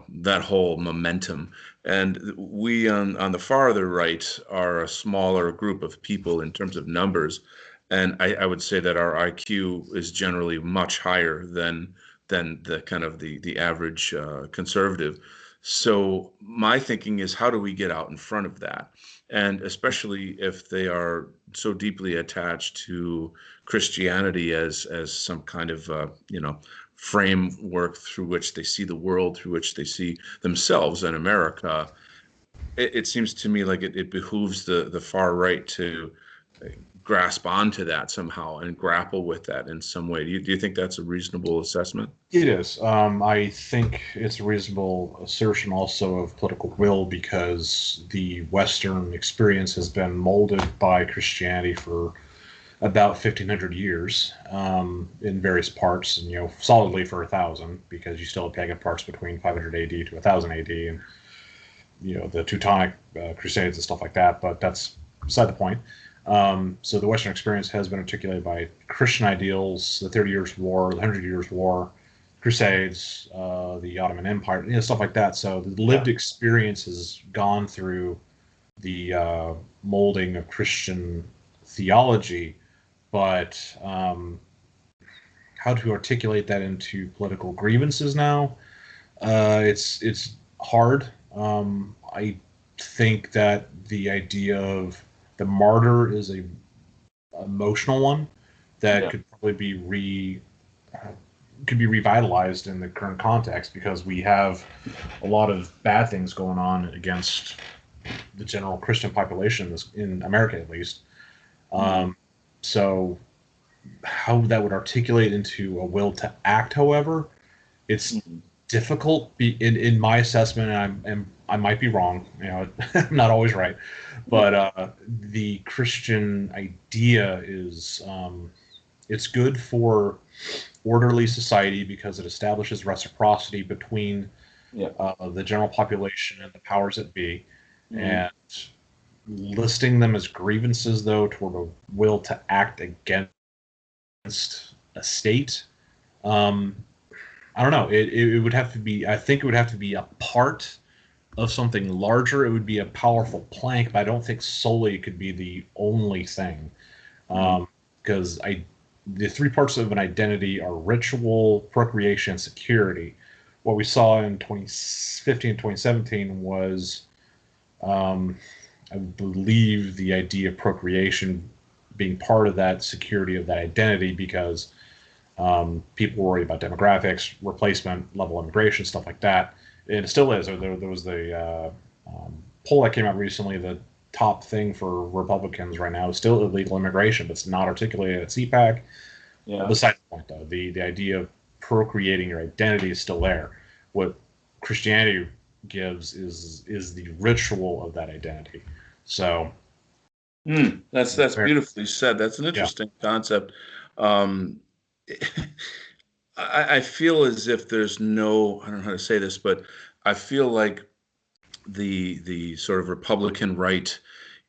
that whole momentum. And we on the farther right are a smaller group of people in terms of numbers. And I would say that our IQ is generally much higher than the kind of the average conservative. So my thinking is, how do we get out in front of that? And especially if they are so deeply attached to Christianity as some kind of framework through which they see the world, through which they see themselves and America, it seems to me like it behooves the far right to grasp onto that somehow and grapple with that in some way. Do you think that's a reasonable assessment? It is. I think it's a reasonable assertion also of political will, because the Western experience has been molded by Christianity for about 1,500 yeurs in various parts, and solidly for 1,000, because you still have pagan parts between 500 AD to 1,000 AD, and the Teutonic Crusades and stuff like that. But that's beside the point. So the Western experience has been articulated by Christian ideals: the 30 Years' War, the 100 Years' War, Crusades, the Ottoman Empire, stuff like that. So the lived experience has gone through the molding of Christian theology. But how to articulate that into political grievances now, it's hard. I think that the idea of the martyr is a emotional one that could probably be revitalized in the current context, because we have a lot of bad things going on against the general Christian population in America, at least. So how that would articulate into a will to act, however, it's difficult in my assessment, and I might be wrong. I'm not always right, but the Christian idea is it's good for orderly society because it establishes reciprocity between the general population and the powers that be, and listing them as grievances, though, toward a will to act against a state. I don't know. It would have to be. I think it would have to be a part of something larger. It would be a powerful plank, but I don't think solely it could be the only thing. Because the three parts of an identity are ritual, procreation, and security. What we saw in 2015 and 2017 was, I believe, the idea of procreation being part of that security of that identity, because people worry about demographics, replacement level immigration, stuff like that. and it still is. There was the poll that came out recently. The top thing for Republicans right now is still illegal immigration, but it's not articulated at CPAC. Yeah. Besides the point, though, the idea of procreating your identity is still there. What Christianity gives is the ritual of that identity. So that's beautifully said. That's an interesting concept. I feel as if there's no, I don't know how to say this, but I feel like the sort of Republican right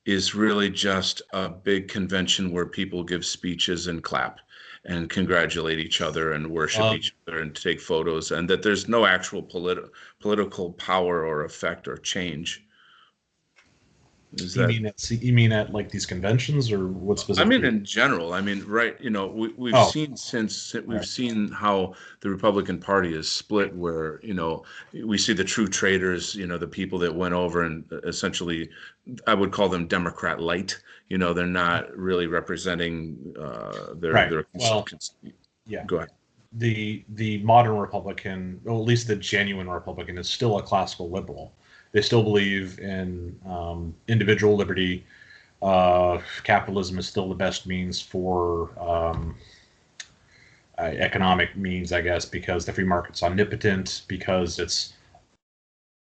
is really just a big convention where people give speeches and clap and congratulate each other and worship each other and take photos, and that there's no actual political power or effect or change. Is you that mean at like these conventions, or what I specifically? mean, in general, I mean, right, we've Oh, seen we've right. seen how the Republican Party is split, where, we see the true traitors, the people that went over and essentially, I would call them Democrat light. They're not really representing Right. their. Well, yeah. Go ahead. The modern Republican, or at least the genuine Republican, is still a classical liberal. They still believe in individual liberty. Capitalism is still the best means for economic means, I guess, because the free market's omnipotent, because it's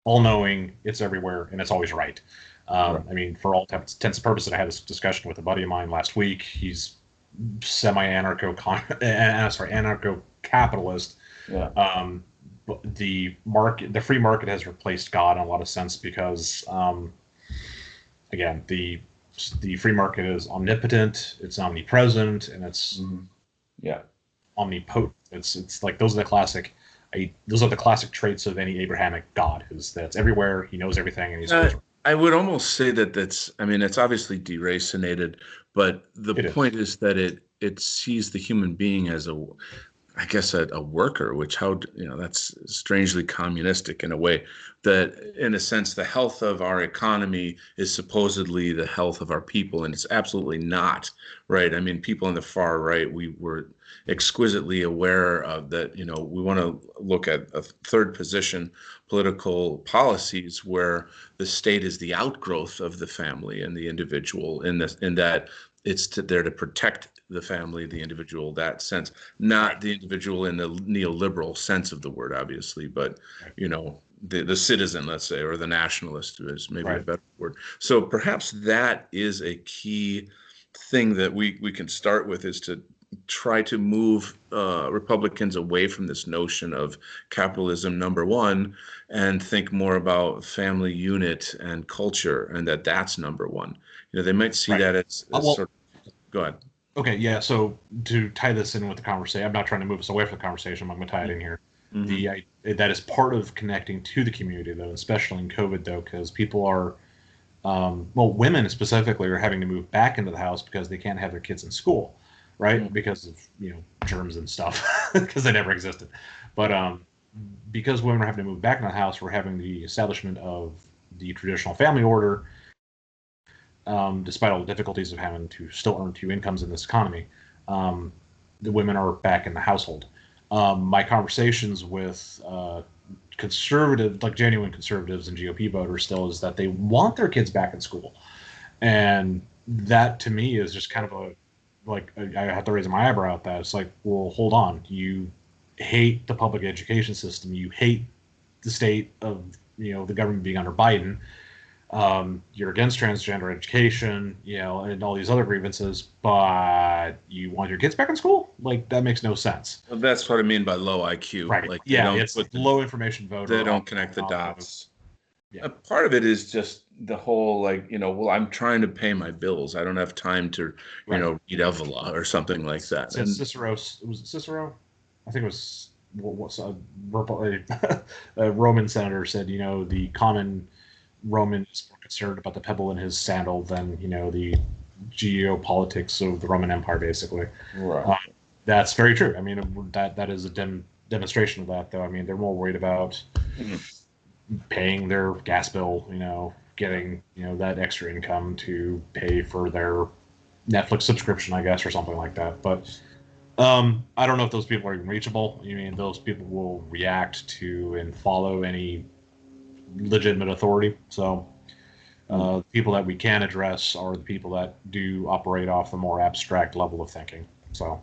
all-knowing, it's everywhere, and it's always right. Right. I mean, for all intents and purposes, I had this discussion with a buddy of mine last week. He's anarcho-capitalist. Yeah. But the free market has replaced God in a lot of sense because, again, the free market is omnipotent, it's omnipresent, and it's Yeah. omnipotent. It's like those are the classic traits of any Abrahamic God, is that it's everywhere, he knows everything, and he's always right. I would almost say that I mean, it's obviously deracinated, but the point is that it sees the human being as I guess a worker, which that's strangely communistic in a way, that in a sense the health of our economy is supposedly the health of our people, and it's absolutely not, right? I mean, people on the far right, we were exquisitely aware of that. We want to look at a third position political policies where the state is the outgrowth of the family and the individual, in that it's there to protect the family, the individual, that sense, not the individual in the neoliberal sense of the word, obviously, but the citizen, let's say, or the nationalist is maybe a better word. So perhaps that is a key thing that we can start with, is to try to move Republicans away from this notion of capitalism, number one, and think more about family unit and culture, and that's number one. They might see that as sort of. Go ahead. Okay, yeah. So to tie this in with the conversation, I'm not trying to move us away from the conversation. I'm going to tie it in here. Mm-hmm. That is part of connecting to the community, though, especially in COVID, though, because people are, women specifically are having to move back into the house because they can't have their kids in school, right? Mm-hmm. Because of germs and stuff, because they never existed. But because women are having to move back into the house, we're having the establishment of the traditional family order. Despite all the difficulties of having to still earn two incomes in this economy, the women are back in the household. My conversations with conservative, like genuine conservatives and GOP voters still, is that they want their kids back in school. And that to me is just kind of I have to raise my eyebrow at that. It's like, well, hold on. You hate the public education system. You hate the state of, the government being under Biden. You're against transgender education, and all these other grievances, but you want your kids back in school? Like, that makes no sense. Well, that's what I mean by low IQ. Right. Like, it's low information voter. They don't connect the dots. Yeah. Part of it is just the whole, I'm trying to pay my bills. I don't have time to, read Evola or something like that. And Cicero, was it Cicero? I think it was a Roman senator said, the common Roman is more concerned about the pebble in his sandal than the geopolitics of the Roman Empire, basically. Right. That's very true. I mean, that is a demonstration of that, though. I mean, they're more worried about paying their gas bill, getting that extra income to pay for their Netflix subscription, I guess, or something like that. But I don't know if those people are even reachable. I mean, those people will react to and follow any legitimate authority. So the people that we can address are the people that do operate off the more abstract level of thinking. So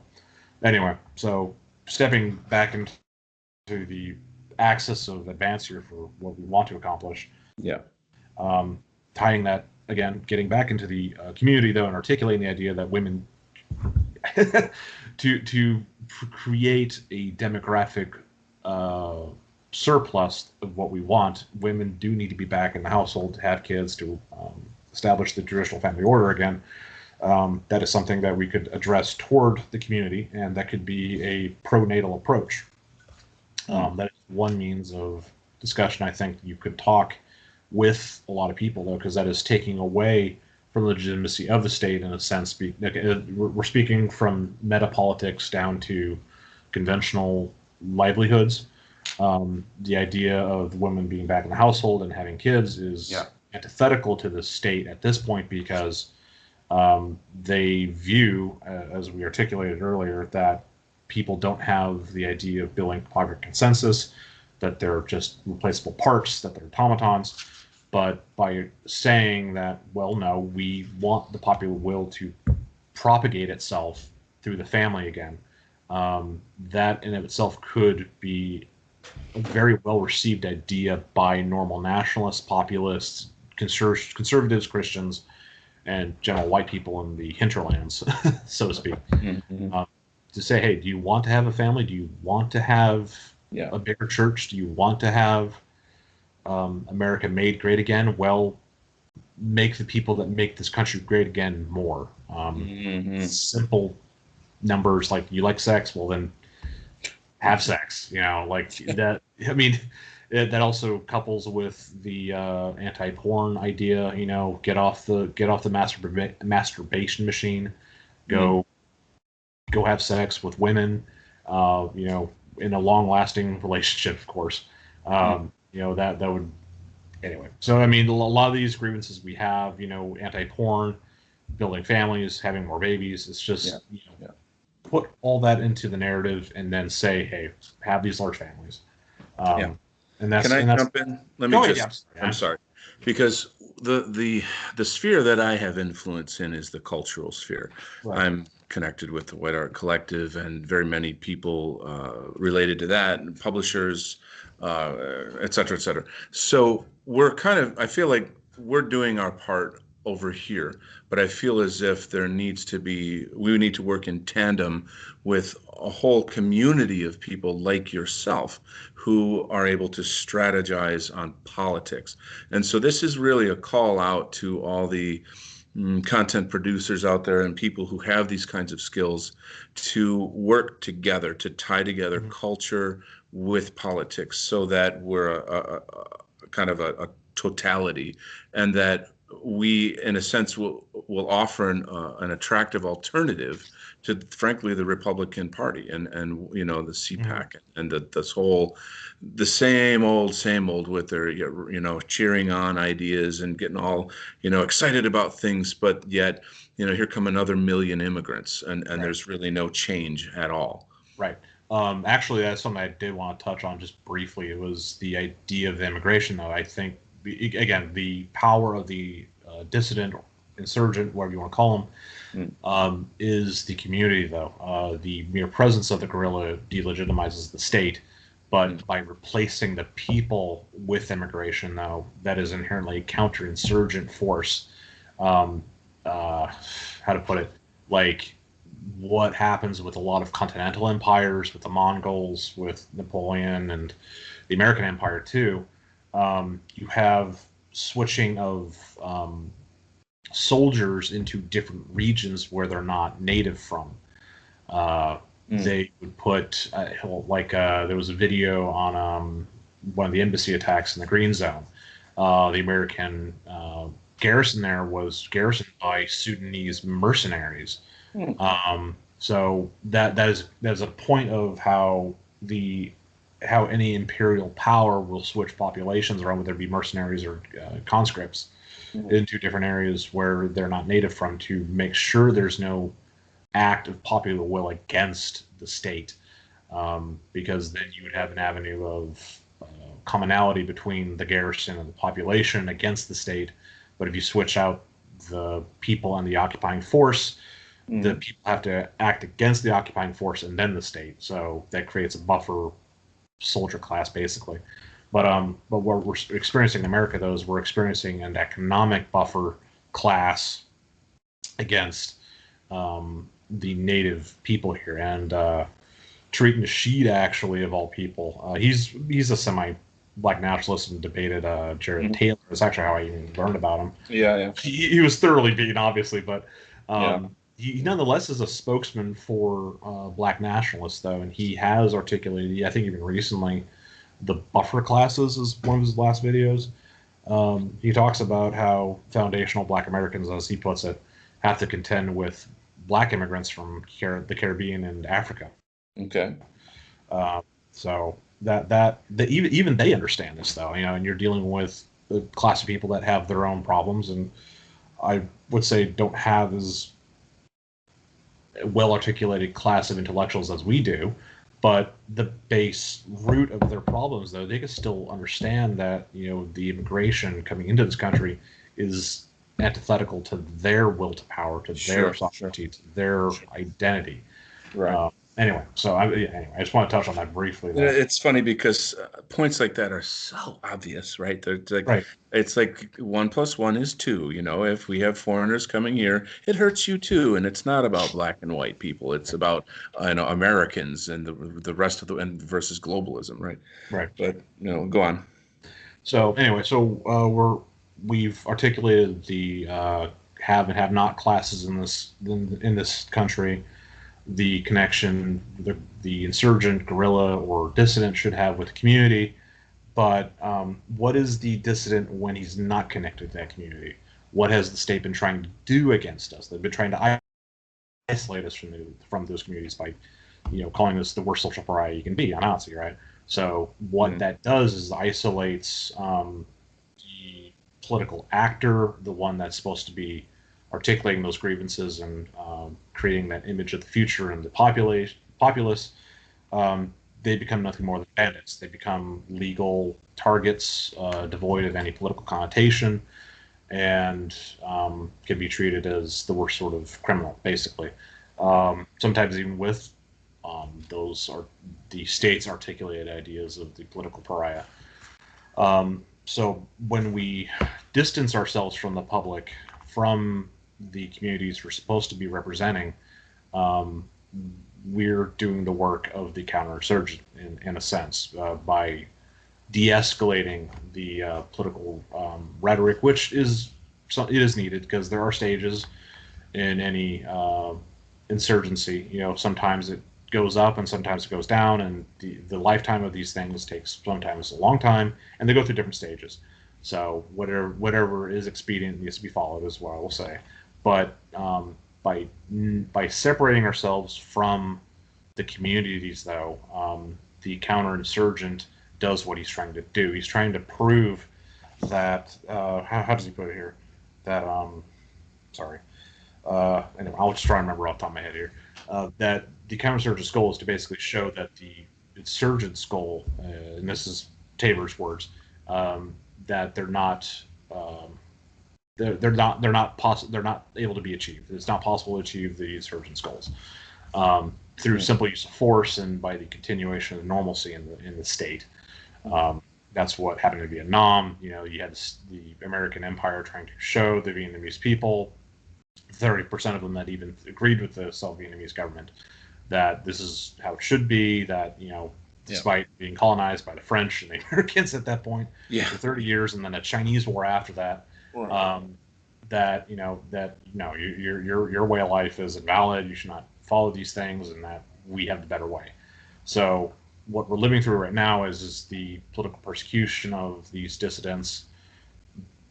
anyway, so stepping back into the axis of advance here for what we want to accomplish. Yeah. Tying that again, getting back into the community though, and articulating the idea that women to create a demographic surplus of what we want, women do need to be back in the household to have kids, to establish the traditional family order again. That is something that we could address toward the community, and that could be a pronatal approach. That is one means of discussion. I think you could talk with a lot of people, though, because that is taking away from the legitimacy of the state in a sense. We're speaking from metapolitics down to conventional livelihoods. The idea of women being back in the household and having kids is antithetical to the state at this point, because they view, as we articulated earlier, that people don't have the idea of building popular consensus, that they're just replaceable parts, that they're automatons. But by saying that, well, no, we want the popular will to propagate itself through the family again, that in of itself could be a very well received idea by normal nationalists, populists, conservatives, Christians, and general white people in the hinterlands, so to speak. To say, hey, do you want to have a family? Do you want to have a bigger church? Do you want to have America made great again? Well, make the people that make this country great again more. Simple numbers, like, you like sex, well then have sex. Like that. I mean, that also couples with the anti-porn idea. Get off the masturbation machine. Go have sex with women. In a long-lasting relationship, of course. That would, anyway. So I mean, a lot of these grievances we have, anti-porn, building families, having more babies. It's just put all that into the narrative and then say, hey, have these large families. And that's. Can I jump in? Let me just. Yeah. I'm sorry, because the sphere that I have influence in is the cultural sphere. Right. I'm connected with the White Art Collective and very many people related to that, and publishers, et cetera, et cetera. So I feel like we're doing our part over here, but I feel as if we need to work in tandem with a whole community of people like yourself who are able to strategize on politics. And so this is really a call out to all the content producers out there and people who have these kinds of skills to work together, to tie together culture with politics, so that we're a kind of a totality, and that we, in a sense, will offer an attractive alternative to, frankly, the Republican Party and the CPAC and this whole the same old with their cheering on ideas and getting all excited about things, but yet here come another million immigrants and right. There's really no change at all. Right. Actually, that's something I did want to touch on just briefly. It was the idea of immigration, though. I think, again, the power of the dissident, insurgent, whatever you want to call them, is the community, though. The mere presence of the guerrilla delegitimizes the state, but by replacing the people with immigration, though, that is inherently a counterinsurgent force. How to put it? Like what happens with a lot of continental empires, with the Mongols, with Napoleon, and the American Empire too. You have switching of soldiers into different regions where they're not native from. They would put, there was a video on one of the embassy attacks in the Green Zone. The American garrison there was garrisoned by Sudanese mercenaries. So that is a point of how any imperial power will switch populations around, whether it be mercenaries or conscripts, into different areas where they're not native from, to make sure there's no act of popular will against the state, because then you would have an avenue of commonality between the garrison and the population against the state. But if you switch out the people and the occupying force, the people have to act against the occupying force and then the state. So that creates a buffer soldier class, basically. But what we're experiencing in America, though, is we're experiencing an economic buffer class against the native people here. And Tariq Nasheed, actually, of all people, he's a semi-black nationalist and debated Jared Taylor. That's actually how I even learned about him. Yeah. He was thoroughly beaten, obviously, but he nonetheless is a spokesman for black nationalists, though, and he has articulated, I think even recently, the buffer classes is one of his last videos. He talks about how foundational black Americans, as he puts it, have to contend with black immigrants from the Caribbean and Africa. Okay. So even they understand this, though, and you're dealing with a class of people that have their own problems, and I would say don't have as well articulated class of intellectuals as we do. But the base root of their problems, though, they can still understand that the immigration coming into this country is antithetical to their will to power, to their sovereignty, to their identity. Right. Anyway, I just want to touch on that briefly. It's funny because points like that are so obvious, right? They're like, right. It's like 1 + 1 is 2. If we have foreigners coming here, it hurts you too, and it's not about black and white people. It's about Americans and the rest of and versus globalism, right? Right. But go on. So anyway, we've articulated the have and have not classes in this country. The connection the insurgent, guerrilla, or dissident should have with the community. But what is the dissident when he's not connected to that community? What has the state been trying to do against us? They've been trying to isolate us from those communities by, calling us the worst social pariah you can be on Nazi, right? So what that does is isolates the political actor, the one that's supposed to be articulating those grievances and creating that image of the future and the populace. They become nothing more than bandits. They become legal targets, devoid of any political connotation, and can be treated as the worst sort of criminal, basically. Sometimes even with those are the state's articulated ideas of the political pariah. So when we distance ourselves from the public, from the communities we're supposed to be representing, we're doing the work of the counterinsurgent in a sense, by de-escalating the political rhetoric, which is needed because there are stages in any insurgency. Sometimes it goes up and sometimes it goes down, and the lifetime of these things takes sometimes a long time, and they go through different stages. So whatever is expedient needs to be followed, is what I will say. But by separating ourselves from the communities, though, the counterinsurgent does what he's trying to do. He's trying to prove that how does he put it here? That anyway, I'll just try and remember off the top of my head here. That the counterinsurgent's goal is to basically show that the insurgent's goal, and this is Tabor's words, that they're not able to be achieved. It's not possible to achieve the insurgent's goals through simple use of force and by the continuation of normalcy in the state. That's what happened in Vietnam. You had the American Empire trying to show the Vietnamese people, 30% of them that even agreed with the South-Vietnamese government, that this is how it should be, that, despite being colonized by the French and the Americans at that point for 30 years, and then a Chinese war after that, that your way of life is invalid, you should not follow these things, and that we have the better way. So what we're living through right now is the political persecution of these dissidents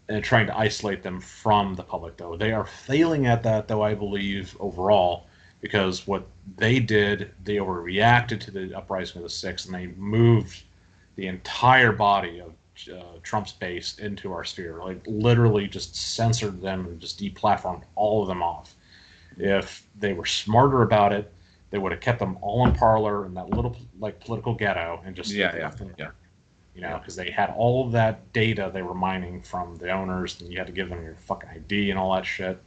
and trying to isolate them from the public, though. They are failing at that, though, I believe, overall, because what they did, they overreacted to the uprising of the 6th, and they moved the entire body of Trump's base into our sphere, like literally just censored them and just deplatformed all of them off. If they were smarter about it, they would have kept them all in Parler in that little political ghetto and just left them there. you know, because they had all of that data they were mining from the owners, and you had to give them your fucking ID and all that shit.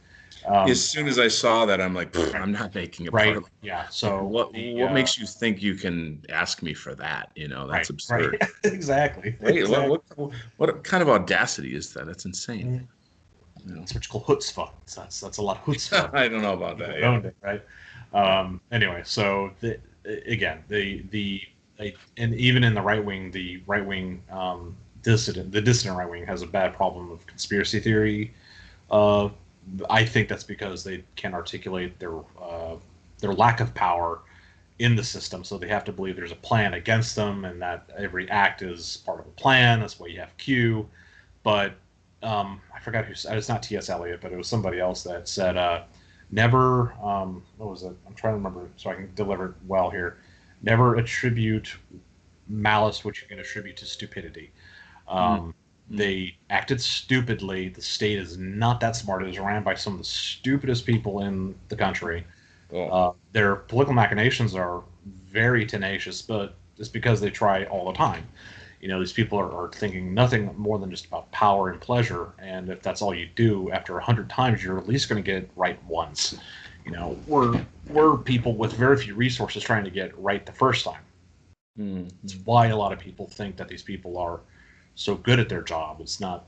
As soon as I saw that, I'm like, I'm not making a right, parlay. yeah. So What makes you think you can ask me for that? You know, that's absurd. Right, exactly. Wait, exactly. what kind of audacity is that? That's insane. You know? That's what you call chutzpah. That's a lot of chutzpah. I don't know about that. Yeah. Owned it, right? Anyway, so and even in the right wing, the dissident right wing has a bad problem of conspiracy theory. I think that's because they can't articulate their lack of power in the system, so they have to believe there's a plan against them, and that every act is part of a plan. That's why you have Q. But I forgot who. It's not T.S. Eliot, but it was somebody else that said, "Never." What was it? I'm trying to remember so I can deliver it well here. Never attribute malice which you can attribute to stupidity. They acted stupidly. The state is not that smart. It was ran by some of the stupidest people in the country. Their political machinations are very tenacious, but it's because they try all the time. You know, these people are thinking nothing more than just about power and pleasure. And if that's all you do, after 100 times, you're at least going to get it right once. You know, we're people with very few resources trying to get right the first time. It's why a lot of people think that these people are so good at their job. It's not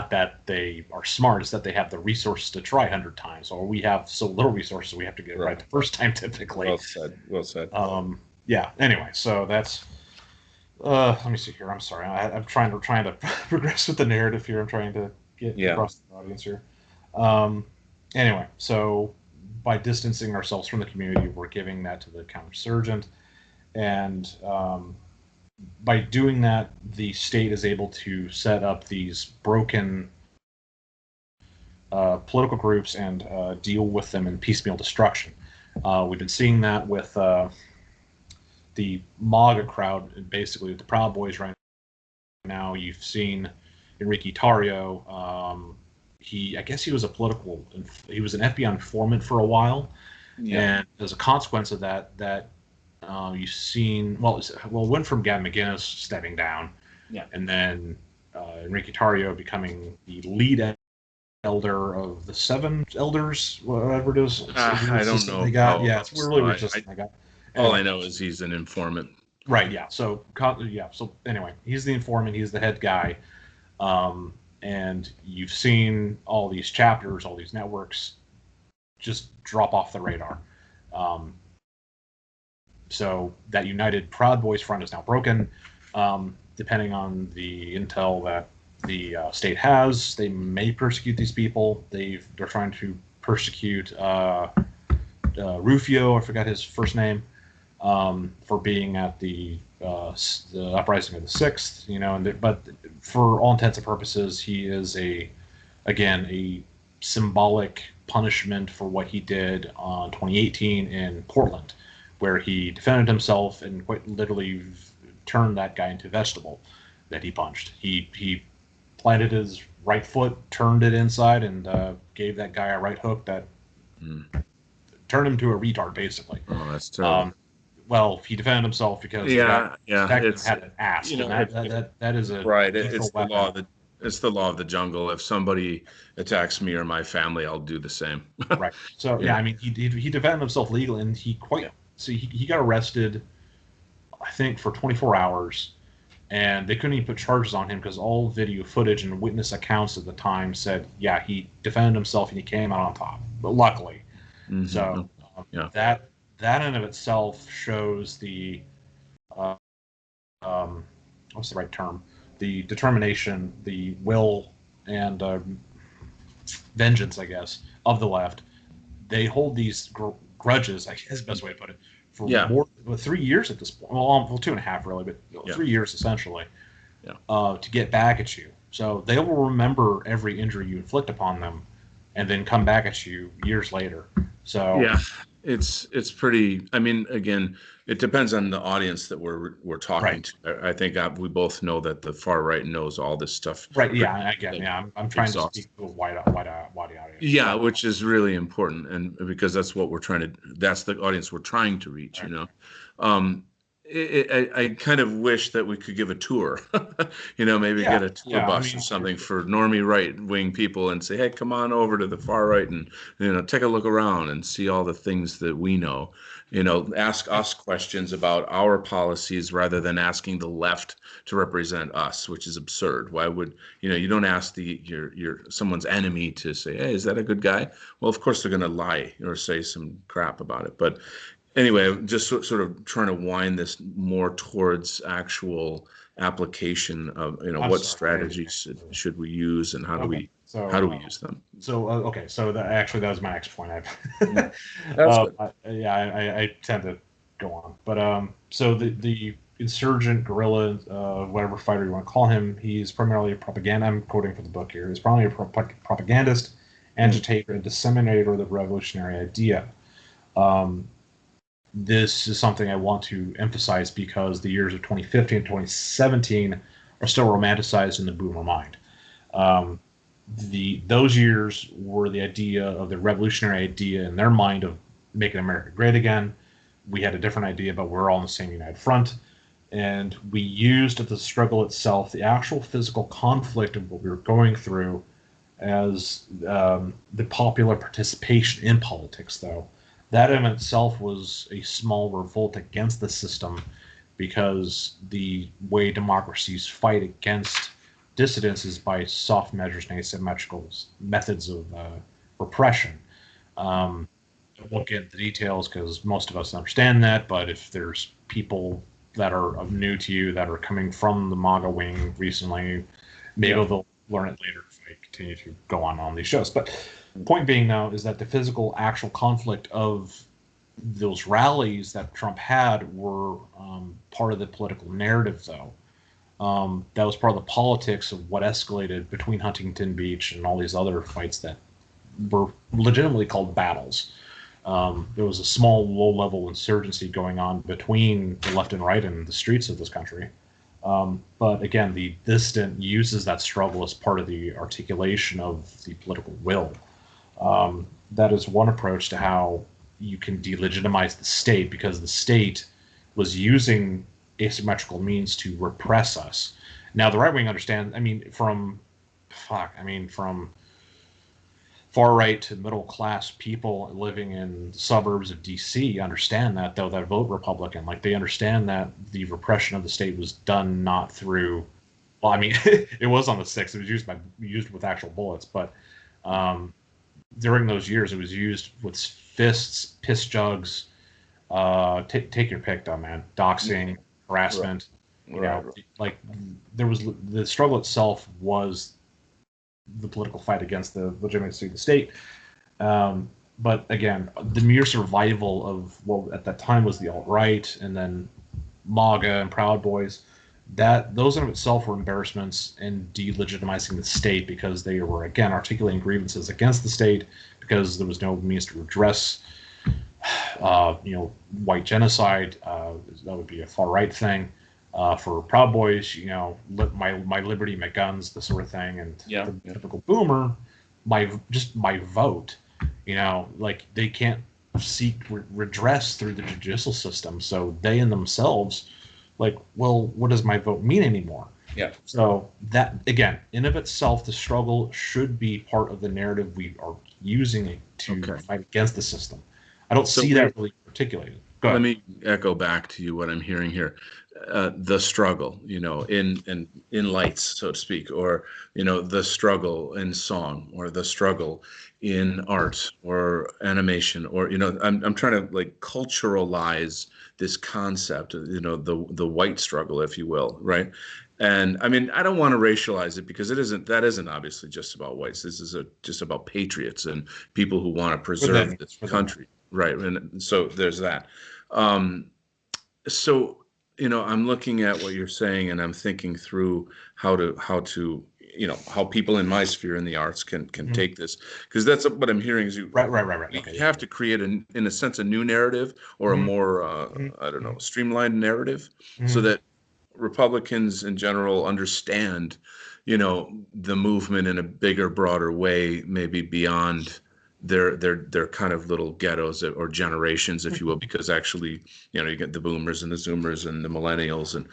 that they are smart, it's that they have the resources to try 100 times, or we have so little resources we have to get it right the first time typically. Well said. Yeah, anyway, so that's let me see here. I'm sorry. I'm trying to progress with the narrative here. I'm trying to get across the audience here. Anyway, so by distancing ourselves from the community, we're giving that to the counterinsurgent, and by doing that, the state is able to set up these broken political groups and deal with them in piecemeal destruction. We've been seeing that with the MAGA crowd, basically the Proud Boys right now. You've seen Enrique Tarrio. I guess he was an FBI informant for a while, and as a consequence of that, you've seen it went from Gavin McInnes stepping down, and then Enrique Tarrio becoming the lead elder of the 7 elders, whatever it is. I don't know. They got. It's really weird system they got. All I know is he's an informant. Right. Yeah. So anyway, he's the informant. He's the head guy. And you've seen all these chapters, all these networks just drop off the radar. So that united Proud Boys front is now broken. Depending on the intel that the state has, they may persecute these people. They're trying to persecute Rufio, I forgot his first name, for being at the uprising of the 6th. You know, but for all intents and purposes, he is a symbolic punishment for what he did on 2018 in Portland, where he defended himself and quite literally turned that guy into a vegetable that he punched. He planted his right foot, turned it inside, and gave that guy a right hook that turned him to a retard, basically. Oh, that's terrible. Well, he defended himself because it's had an ass. That is a right. It's the law of the. It's the law of the jungle. If somebody attacks me or my family, I'll do the same. Right. So I mean, he defended himself legally, and he got arrested, I think, for 24 hours, and they couldn't even put charges on him because all video footage and witness accounts at the time said, he defended himself and he came out on top. But luckily, so that in of itself shows the what's the right term? The determination, the will, and vengeance, I guess, of the left. They hold these grudges, I guess is the best way to put it, for more 3 years at this point. Well, 2.5 really, but 3 years essentially, to get back at you. So they will remember every injury you inflict upon them, and then come back at you years later. So it's pretty. I mean, again, it depends on the audience that we're talking to. I think we both know that the far right knows all this stuff. Right. Yeah. Again, I'm trying to speak to a wide audience. Yeah, which is really important, and because that's what we're trying to. That's the audience we're trying to reach. Right. You know, I kind of wish that we could give a tour, maybe Yeah, get a tour yeah. I bus or mean, something for normie right wing people and say, hey, come on over to the far right and, take a look around and see all the things that we know. Ask us questions about our policies rather than asking the left to represent us, which is absurd. Why would, you don't ask your someone's enemy to say, hey, is that a good guy? Well, of course they're going to lie or say some crap about it. But anyway, I'm just sort of trying to wind this more towards actual application of, I'm what sorry. strategies should we use and how do Okay. we So, use them? okay. So that was my next point. Yeah, that's good. Yeah, I tend to go on, but so the insurgent guerrilla, whatever fighter you want to call him, he's primarily a propaganda. I'm quoting from the book here. He's primarily a propagandist, agitator, and disseminator of the revolutionary idea. Um, this is something I want to emphasize because the years of 2015 and 2017 are still romanticized in the boomer mind. Um, those years were the idea of the revolutionary idea in their mind of making America great again. We had a different idea, but we're all on the same united front. And we used the struggle itself, the actual physical conflict of what we were going through, as the popular participation in politics, though. That in itself was a small revolt against the system because the way democracies fight against dissidents is by soft measures and asymmetrical methods of repression. Um, I won't get into the details because most of us understand that, but if there's people that are new to you that are coming from the MAGA wing recently, maybe they'll learn it later if I continue to go on these shows. But point being now is that the physical actual conflict of those rallies that Trump had were part of the political narrative, though. That was part of the politics of what escalated between Huntington Beach and all these other fights that were legitimately called battles. There was a small, low-level insurgency going on between the left and right in the streets of this country. But again, the dissident uses that struggle as part of the articulation of the political will. That is one approach to how you can delegitimize the state because the state was using asymmetrical means to repress us. Now, the right wing understands, from far right to middle class people living in the suburbs of DC understand that, though, that vote Republican. Like, they understand that the repression of the state was done not through, well, it was on the 6th. It was used with actual bullets, but during those years, it was used with fists, piss jugs, take your pick, though, man. Doxing, harassment. Right. Like, there was the struggle itself was the political fight against the legitimacy of the state. But again, the mere survival of what at that time was the alt-right and then MAGA and Proud Boys, those in of itself were embarrassments in delegitimizing the state because they were, again, articulating grievances against the state because there was no means to redress white genocide. That would be a far right thing. For Proud Boys, my liberty, my guns, the sort of thing, and the typical boomer, my vote, like they can't seek redress through the judicial system, so they in themselves, like, well, what does my vote mean anymore? Yeah. So that, again, in of itself, the struggle should be part of the narrative we are using it to fight against the system. I don't see that really articulated. Let me echo back to you what I'm hearing here. The struggle, in lights, so to speak, or, the struggle in song, or the struggle in art or animation, or, I'm trying to like culturalize this concept, the white struggle, if you will, right? And I don't want to racialize it because that isn't obviously just about whites. This is just about patriots and people who want to preserve this country. Right. And so there's that. So, I'm looking at what you're saying and I'm thinking through how how people in my sphere in the arts can take this, because that's what I'm hearing is you have to create in a sense a new narrative or a more I don't know, streamlined narrative so that Republicans in general understand, the movement in a bigger, broader way, maybe beyond they're kind of little ghettos or generations, if you will, because actually, you get the boomers and the zoomers and the millennials, and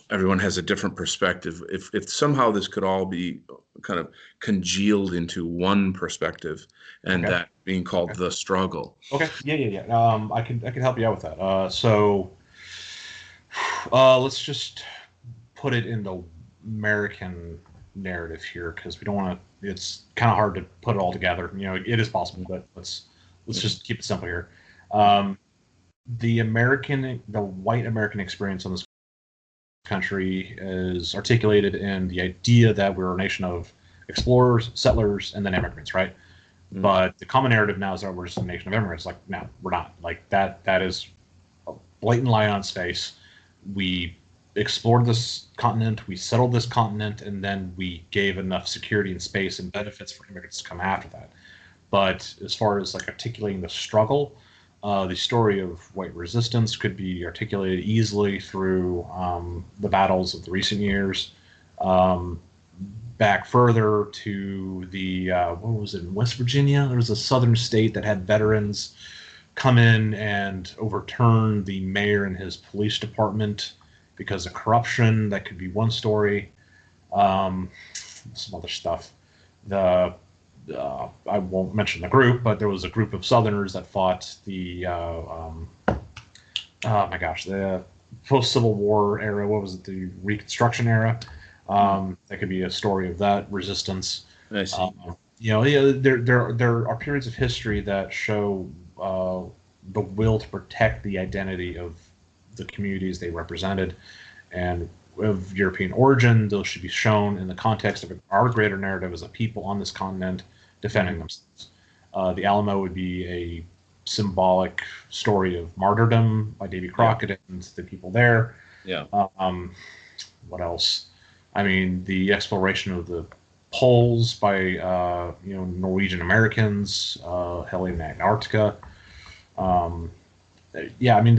everyone has a different perspective. If somehow this could all be kind of congealed into one perspective, and Okay. that being called the struggle. Okay. Yeah. I can help you out with that. Let's just put it in the American narrative here, because we don't want to. It's kind of hard to put it all together. It is possible, but let's just keep it simple here. The white American experience on this country is articulated in the idea that we're a nation of explorers, settlers, and then immigrants, right? Mm-hmm. But the common narrative now is that we're just a nation of immigrants. Like, no, we're not. Like, that is a blatant lie on its face. We explored this continent, we settled this continent, and then we gave enough security and space and benefits for immigrants to come after that. But as far as like articulating the struggle, the story of white resistance could be articulated easily through the battles of the recent years. Back further to the what was it, in West Virginia? There was a southern state that had veterans come in and overturn the mayor and his police department because of corruption. That could be one story. Some other stuff. I won't mention the group, but there was a group of Southerners that fought the the post-Civil War era. What was it? The Reconstruction era. That could be a story of that resistance. I see. There are periods of history that show the will to protect the identity of the communities they represented, and of European origin. Those should be shown in the context of our greater narrative as a people on this continent defending themselves. The Alamo would be a symbolic story of martyrdom by Davy Crockett and the people there. Yeah. What else? I mean, the exploration of the poles by Norwegian Americans, hailing Antarctica. I mean,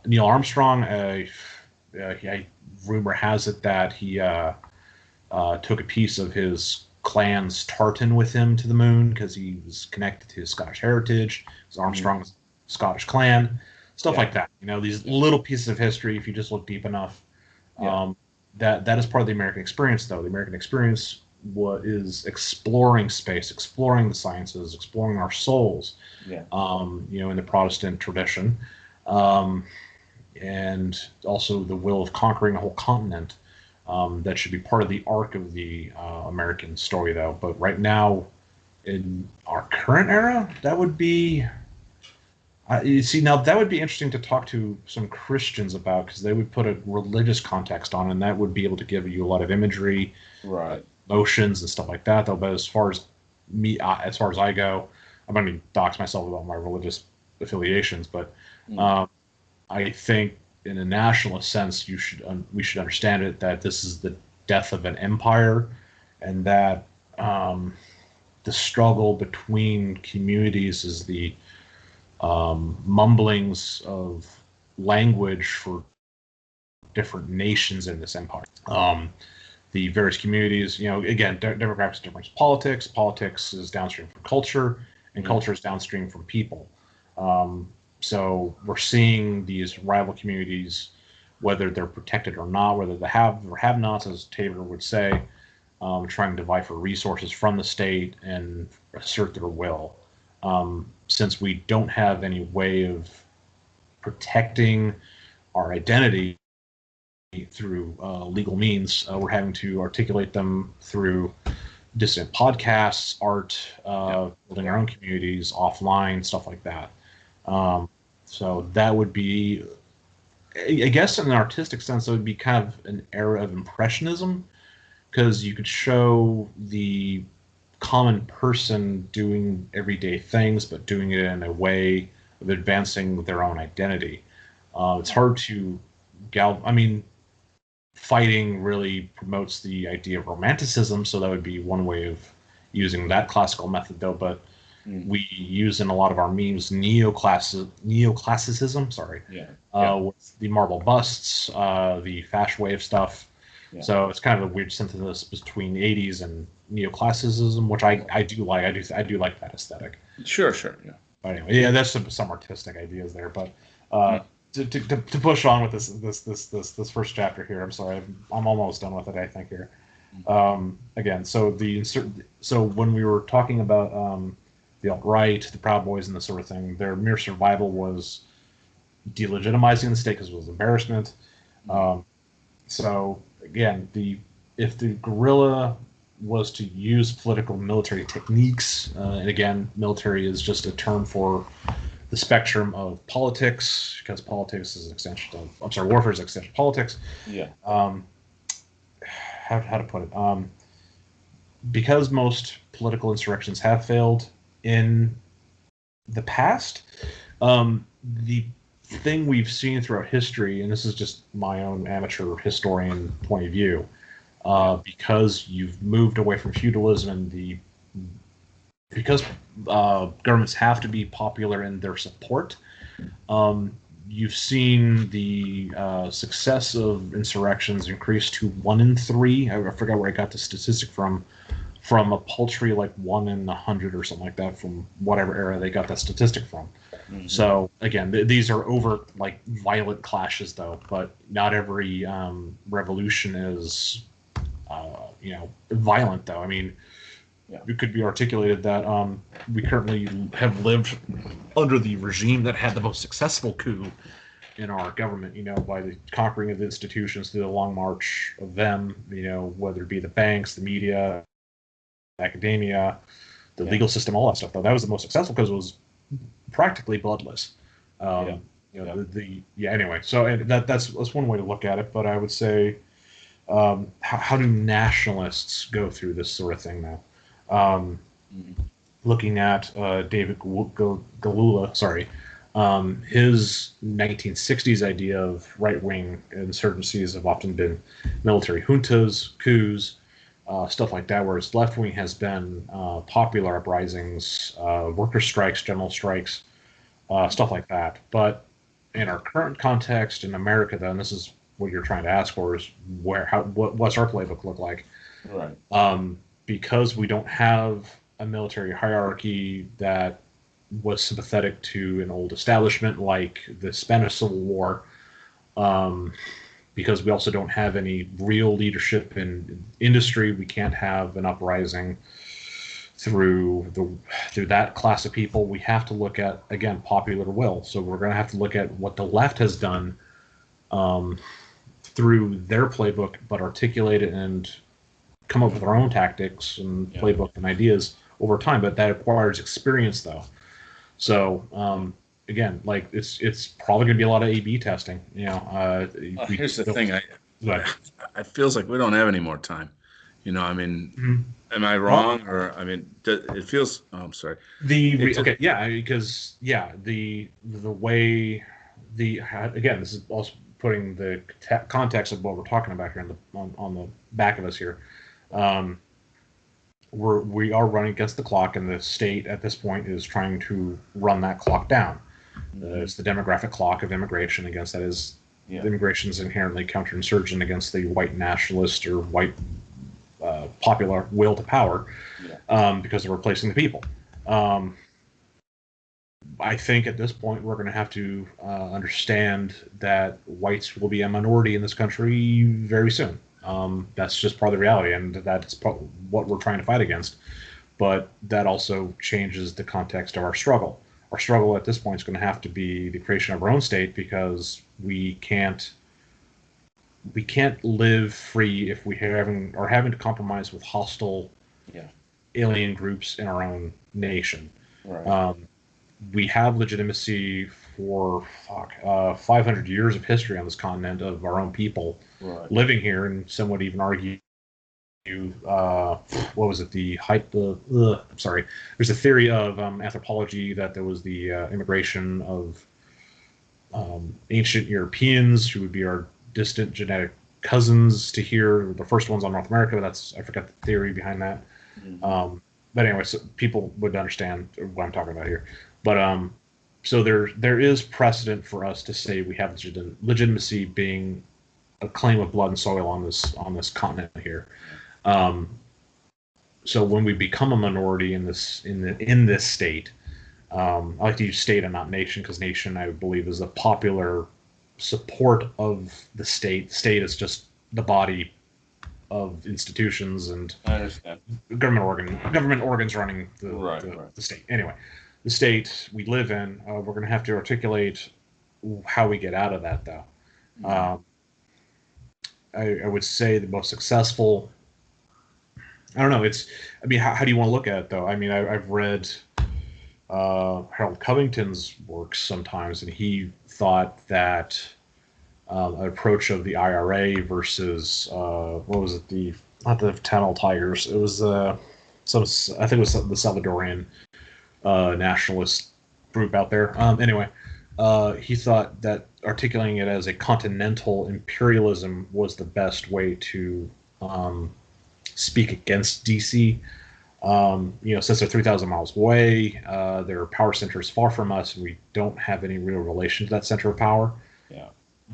Neil Armstrong. Rumor has it that he took a piece of his clan's tartan with him to the moon because he was connected to his Scottish heritage. His Armstrong's Scottish clan, stuff like that. These little pieces of history, if you just look deep enough. That is part of the American experience, though. The American experience is exploring space, exploring the sciences, exploring our souls. In the Protestant tradition, and also the will of conquering a whole continent. That should be part of the arc of the American story, though. But right now, in our current era, that would be. Now that would be interesting to talk to some Christians about, because they would put a religious context on, and that would be able to give you a lot of imagery, right, emotions, and stuff like that. Though, but as far as I go, I'm going to dox myself about my religious affiliations, but I think in a nationalist sense, we should understand it that this is the death of an empire, and that the struggle between communities is the mumblings of language for different nations in this empire. The various communities, again, demographics difference. Politics is downstream from culture, and culture is downstream from people. So we're seeing these rival communities, whether they're protected or not, whether they have or have nots, as Taylor would say, trying to vie for resources from the state and assert their will. Since we don't have any way of protecting our identity through legal means, we're having to articulate them through dissident podcasts, art, building our own communities offline, stuff like that. So that would be, I guess, in an artistic sense, it would be kind of an era of impressionism, because you could show the common person doing everyday things, but doing it in a way of advancing their own identity. It's hard to fighting really promotes the idea of romanticism, so that would be one way of using that classical method, though. But we use in a lot of our memes neoclassicism, with the marble busts, the fashion wave stuff. So it's kind of a weird synthesis between 80s and neoclassicism, which I do like. I do like that aesthetic. Sure, yeah. But anyway, yeah, that's some artistic ideas there. But to push on with this first chapter here, I'm sorry, I'm almost done with it. I think here. Again, so when we were talking about the alt-right, the Proud Boys, and this sort of thing, their mere survival was delegitimizing the state because it was embarrassment. So again, if the guerrilla was to use political military techniques, and again, military is just a term for the spectrum of politics, because politics is an extension of, warfare is an extension of politics. Yeah. How to put it? Because most political insurrections have failed in the past, the thing we've seen throughout history, and this is just my own amateur historian point of view, because you've moved away from feudalism and because governments have to be popular in their support, you've seen the success of insurrections increase to 1 in 3. I forgot where I got the statistic from a paltry like 1 in 100 or something like that, from whatever era they got that statistic from. Mm-hmm. So again, these are overt, like, violent clashes, though. But not every revolution is, violent, though. I mean, it could be articulated that we currently have lived under the regime that had the most successful coup in our government, by the conquering of the institutions through the long march of them, whether it be the banks, the media, academia, the legal system, all that stuff. Though that was the most successful because it was practically bloodless. Anyway, so and that's one way to look at it. But I would say, how do nationalists go through this sort of thing now? Looking at David Galula, his 1960s idea of right-wing insurgencies have often been military juntas, coups, stuff like that, whereas left-wing has been popular uprisings, worker strikes, general strikes, stuff like that. But in our current context in America, though, and this is what you're trying to ask for, is what's our playbook look like? Right. Because we don't have a military hierarchy that was sympathetic to an old establishment like the Spanish Civil War, because we also don't have any real leadership in industry, we can't have an uprising through that class of people. We have to look at, again, popular will. So we're going to have to look at what the left has done through their playbook, but articulate it and come up with our own tactics and playbook and ideas over time. But that requires experience, though. So again, like it's probably going to be a lot of A/B testing. Here's the thing: it feels like we don't have any more time. I mean, am I wrong? Or I mean, it feels. Oh, I'm sorry. Because the way again, this is also putting the context of what we're talking about here on the back of us here. We are running against the clock, and the state at this point is trying to run that clock down. It's the demographic clock of immigration. Against that is immigration is inherently counterinsurgent against the white nationalist or white popular will to power, because they're replacing the people. I think at this point we're going to have to understand that whites will be a minority in this country very soon. That's just part of the reality, and that's what we're trying to fight against. But that also changes the context of our struggle. Our struggle at this point is going to have to be the creation of our own state, because we can't live free if we are having to compromise with hostile alien groups in our own nation. Right. We have legitimacy for 500 years of history on this continent of our own people living here, and some would even argue, what was it? There's a theory of anthropology that there was the immigration of ancient Europeans who would be our distant genetic cousins to here, the first ones on North America. I forgot the theory behind that. Mm-hmm. But anyway, so people would understand what I'm talking about here. But so there is precedent for us to say we have legitimacy being a claim of blood and soil on this continent here. So when we become a minority in this state, I like to use state and not nation because nation, I believe, is a popular support of the state. State is just the body of institutions and I understand. government organs running Right, right. the state. Anyway, the state we live in, we're going to have to articulate how we get out of that, though. Um, I would say the most successful. I don't know. I mean, how do you want to look at it, though? I mean, I've read Harold Covington's works sometimes, and he thought that an approach of the IRA versus what was it? The not the Tamil Tigers. It was some I think it was the Salvadorian nationalist group out there. Anyway, he thought that articulating it as a continental imperialism was the best way to speak against DC. Since they're 3,000 miles away, their power center is far from us, and we don't have any real relation to that center of power. Yeah.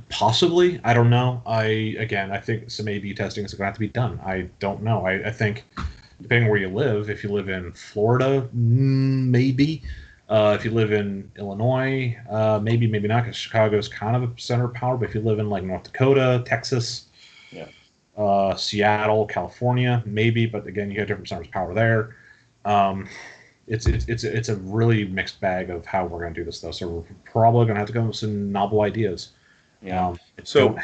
Possibly, I don't know. I think some A/B testing is going to have to be done. I don't know. I think depending where you live, if you live in Florida, maybe. If you live in Illinois, maybe not, because Chicago is kind of a center of power. But if you live in like North Dakota, Texas, Yeah. Seattle, California, maybe. But again, you have different centers of power there. It's a really mixed bag of how we're going to do this, though. So we're probably going to have to come up with some novel ideas. Yeah. So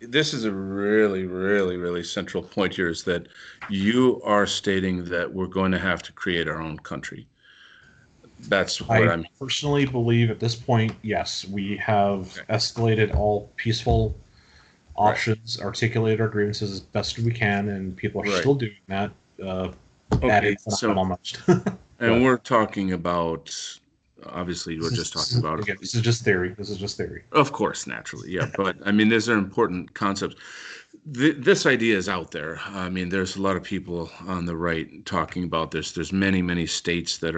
this is a really, really, really central point here, is that you are stating that we're going to have to create our own country. That's what I personally believe at this point. Yes, we have escalated all peaceful options, articulated our grievances as best as we can, and people are still doing that. Almost. And we're talking about. Obviously, we're just talking about. Again, this is just theory. This is just theory. Of course, naturally, yeah. But I mean, these are important concepts. This idea is out there. I mean, there's a lot of people on the right talking about this. There's many, many states that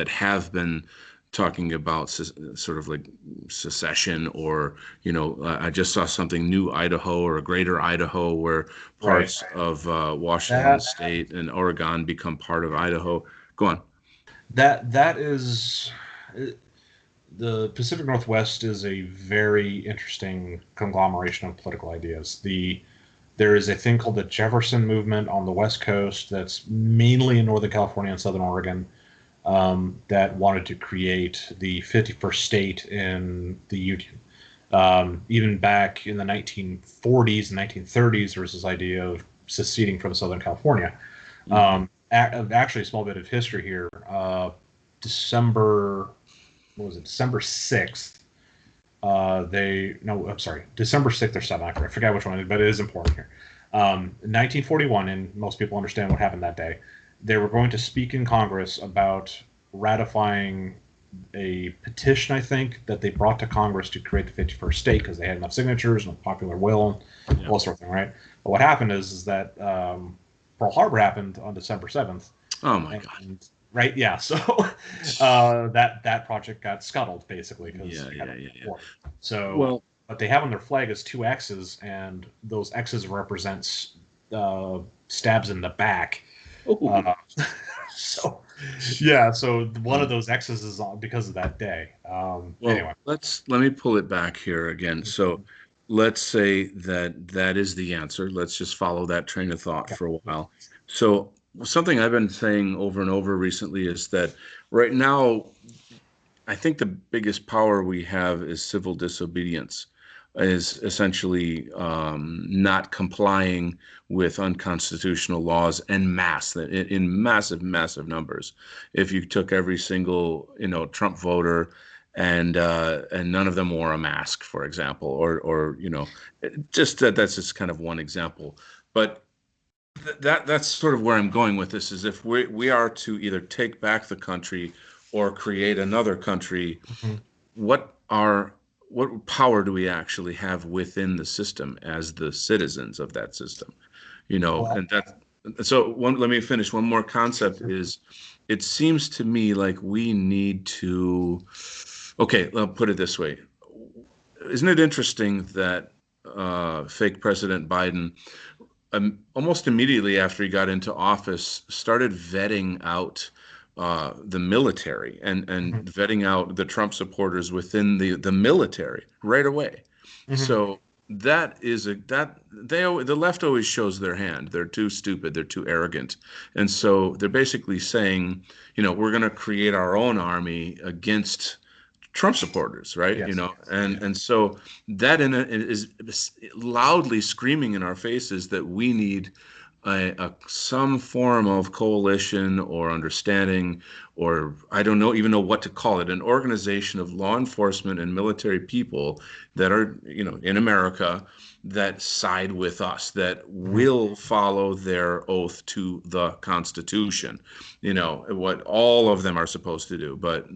have been talking about sort of like secession, or I just saw something, New Idaho or a Greater Idaho, where parts of Washington State and Oregon become part of Idaho. Go on. That is the Pacific Northwest is a very interesting conglomeration of political ideas. There is a thing called the Jefferson Movement on the West Coast that's mainly in Northern California and Southern Oregon, that wanted to create the 51st state in the Union. Even back in the 1940s and 1930s, there was this idea of seceding from Southern California. Actually, a small bit of history here. December 6th. December 6th or 7th. I forget which one, but it is important here. 1941, and most people understand what happened that day. They were going to speak in Congress about ratifying a petition, I think, that they brought to Congress to create the 51st state because they had enough signatures and a popular will and all sorts of thing, right? But what happened is that Pearl Harbor happened on December 7th. Oh my God! Right? Yeah. So that project got scuttled basically because So what they have on their flag is two X's, and those X's represents stabs in the back. So one of those X's is on because of that day. Anyway, let me pull it back here again. So let's say that is the answer. Let's just follow that train of thought for a while. So something I've been saying over and over recently is that right now, I think the biggest power we have is civil disobedience, is essentially not complying with unconstitutional laws en masse, in massive numbers. If you took every single Trump voter and none of them wore a mask, for example, or just that's just kind of one example. But that's sort of where I'm going with this, is if we are to either take back the country or create another country, what power do we actually have within the system as the citizens of that system? And let me finish. One more concept is, it seems to me like we need to, I'll put it this way. Isn't it interesting that fake President Biden almost immediately after he got into office, started vetting out the military and vetting out the Trump supporters within the military right away. So that is the left always shows their hand. They're too stupid. They're too arrogant, and so they're basically saying, we're going to create our own army against Trump supporters, right? Yes. And so that is loudly screaming in our faces that we need some form of coalition or understanding, or I don't even know what to call it, an organization of law enforcement and military people that are, in America, that side with us, that will follow their oath to the Constitution, what all of them are supposed to do. But,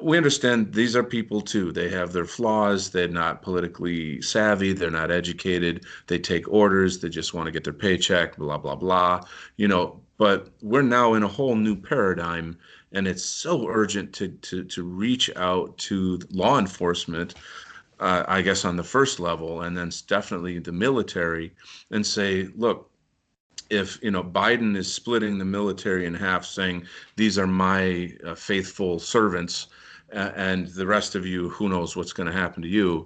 we understand these are people too. They have their flaws. They're not politically savvy. They're not educated. They take orders. They just want to get their paycheck, blah, blah, blah. But we're now in a whole new paradigm, and it's so urgent to reach out to law enforcement, I guess on the first level, and then definitely the military, and say, look, if Biden is splitting the military in half, saying these are my faithful servants, and the rest of you, who knows what's going to happen to you,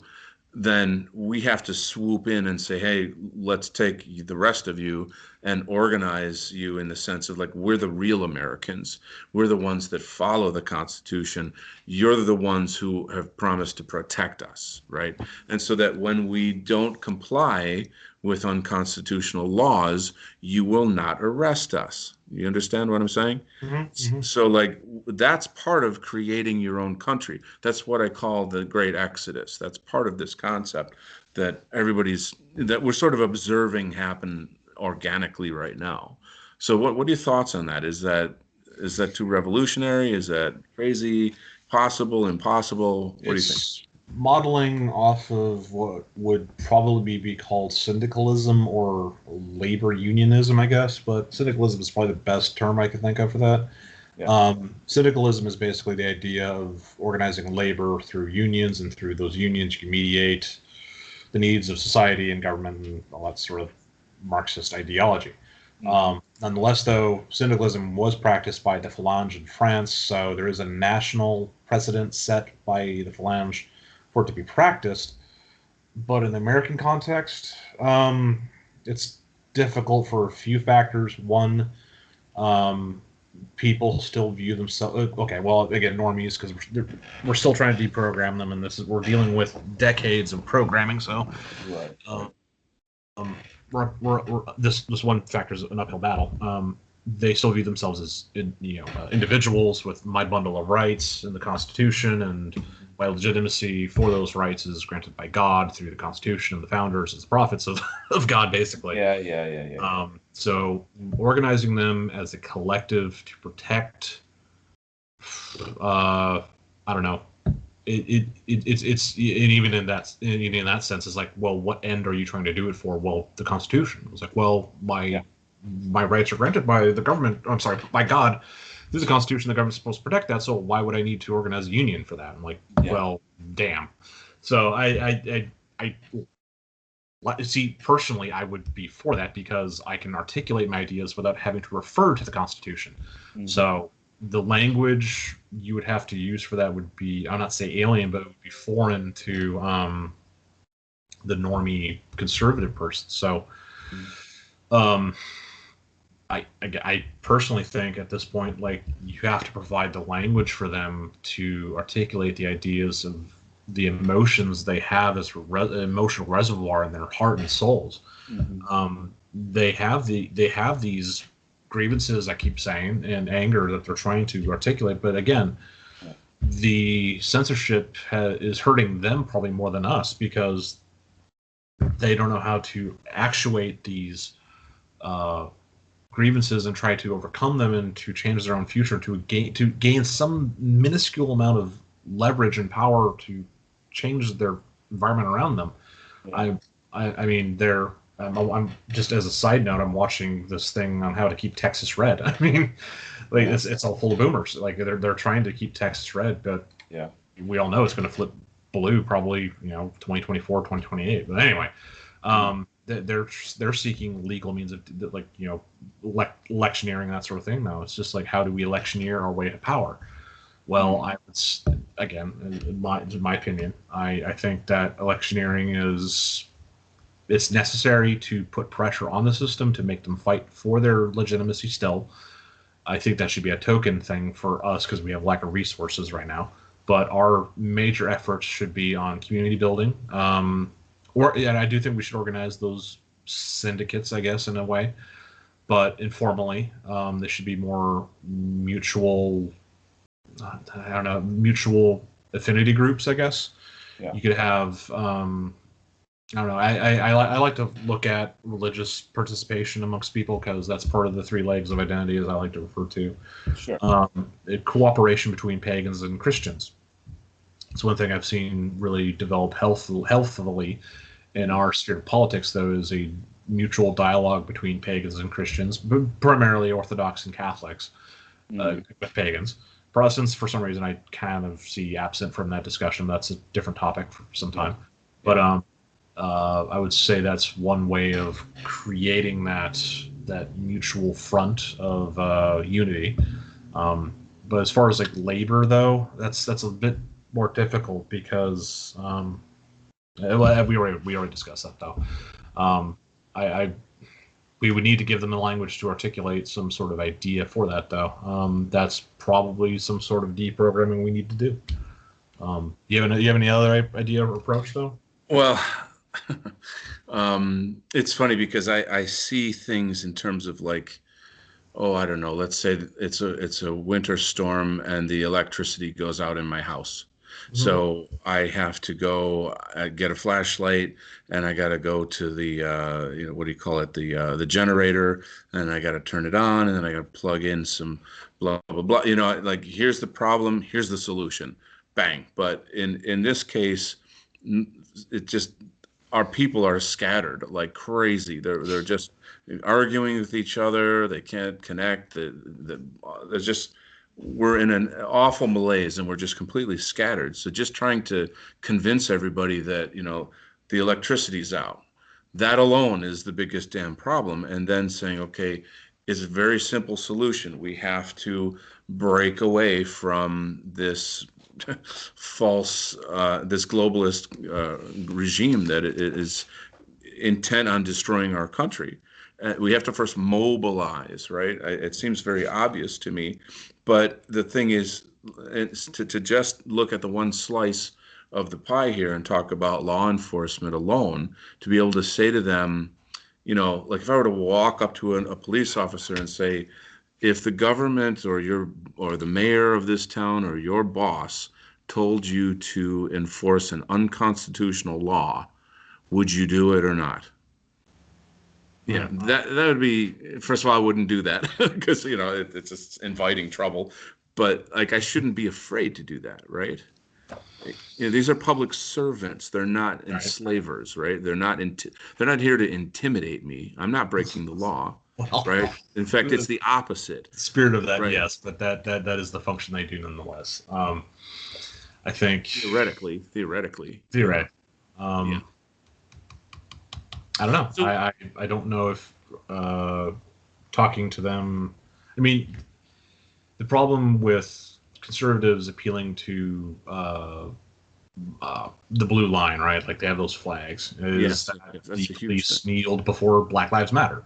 then we have to swoop in and say, hey, let's take the rest of you and organize you in the sense of, like, we're the real Americans. We're the ones that follow the Constitution. You're the ones who have promised to protect us, right? And so that when we don't comply with unconstitutional laws, you will not arrest us. You understand what I'm saying? So, like, that's part of creating your own country. That's what I call the Great Exodus. That's part of this concept that that we're sort of observing happen organically right now. So what are your thoughts on that? Is that too revolutionary? Is that crazy? Possible? Impossible? What do you think? Modeling off of what would probably be called syndicalism or labor unionism, I guess, but syndicalism is probably the best term I could think of for that. Yeah. Syndicalism is basically the idea of organizing labor through unions, and through those unions you can mediate the needs of society and government and all that sort of Marxist ideology. Nonetheless, though, syndicalism was practiced by the Phalange in France, so there is a national precedent set by the Phalange for it to be practiced. But in the American context, it's difficult for a few factors. One, people still view themselves, okay, well, again, normies, because we're still trying to deprogram them, and we're dealing with decades of programming, so right. This one factor is an uphill battle. They still view themselves as individuals with my bundle of rights in the Constitution, and my legitimacy for those rights is granted by God through the Constitution and the founders as prophets of God, basically. Yeah. So organizing them as a collective to protect, I don't know. It's even in that sense, it's like, well, what end are you trying to do it for? Well, the Constitution. It's like, well, my rights are granted by the government. I'm sorry, by God. Through the Constitution, the government's supposed to protect that. So why would I need to organize a union for that? I'm like, well, damn. So I see, personally, I would be for that because I can articulate my ideas without having to refer to the Constitution. So the language you would have to use for that would be, I'll not say alien, but it would be foreign to the normie conservative person. So I personally think at this point, like, you have to provide the language for them to articulate the ideas of the emotions they have as emotional reservoir in their heart and souls. They have these grievances, I keep saying, and anger that they're trying to articulate. But again, the censorship is hurting them probably more than us, because they don't know how to actuate these grievances and try to overcome them and to change their own future, to gain some minuscule amount of leverage and power to change their environment around them. I mean, I'm just, as a side note, I'm watching this thing on how to keep Texas red. I mean, like, it's all full of boomers. Like, they're trying to keep Texas red, but we all know it's going to flip blue probably, 2024, 2028. But anyway, they're seeking legal means of like electioneering, that sort of thing. Now it's just like, how do we electioneer our way to power? Well, again, in my opinion, I think that electioneering it's necessary to put pressure on the system to make them fight for their legitimacy still. I think that should be a token thing for us because we have lack of resources right now. But our major efforts should be on community building. And I do think we should organize those syndicates, I guess, in a way, but informally. They should be more mutual, I don't know, mutual affinity groups, I guess. Yeah. You could have, I don't know, I like to look at religious participation amongst people because that's part of the three legs of identity, as I like to refer to. Sure. Cooperation between pagans and Christians. It's one thing I've seen really develop healthily in our sphere of politics, though, is a mutual dialogue between pagans and Christians, but primarily Orthodox and Catholics, with pagans. Protestants, for some reason, I kind of see absent from that discussion. That's a different topic for some time. But I would say that's one way of creating that mutual front of unity. But as far as like labor, though, that's a bit more difficult because we already discussed that, though. We would need to give them the language to articulate some sort of idea for that, though. That's probably some sort of deprogramming we need to do. You have any other idea or approach, though? Well, it's funny because I see things in terms of like, I don't know, let's say it's a winter storm and the electricity goes out in my house. So I have to go get a flashlight, and I got to go to the what do you call it, the generator, and I got to turn it on, and then I got to plug in some blah blah blah. Like, here's the problem, here's the solution, bang. But in this case, it just, our people are scattered like crazy. They're just arguing with each other. They can't connect. There's just, we're in an awful malaise, and we're just completely scattered. So just trying to convince everybody that, the electricity's out, that alone is the biggest damn problem. And then saying, okay, it's a very simple solution. We have to break away from this false, this globalist regime that is intent on destroying our country. We have to first mobilize, right? It seems very obvious to me. But the thing is, to just look at the one slice of the pie here and talk about law enforcement alone, to be able to say to them, like if I were to walk up to a police officer and say, if the government or the mayor of this town or your boss told you to enforce an unconstitutional law, would you do it or not? Yeah, that would be, first of all, I wouldn't do that because, it's just inviting trouble. But like, I shouldn't be afraid to do that, right? These are public servants. They're not enslavers, right? They're not here to intimidate me. I'm not breaking the law, right? In fact, it's the opposite. Spirit of that, right? Yes, but that is the function they do nonetheless. I think theoretically. Yeah. I don't know. So, I don't know if talking to them. I mean, the problem with conservatives appealing to the blue line, right? Like they have those flags. Is that the police kneeled before Black Lives Matter.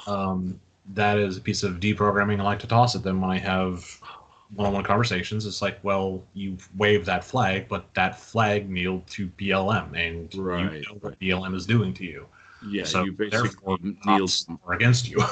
That is a piece of deprogramming I like to toss at them when I have one-on-one conversations. It's like, well, you waved that flag, but that flag kneeled to BLM, and you know what BLM is doing to you. Yeah, so you basically kneeled against you.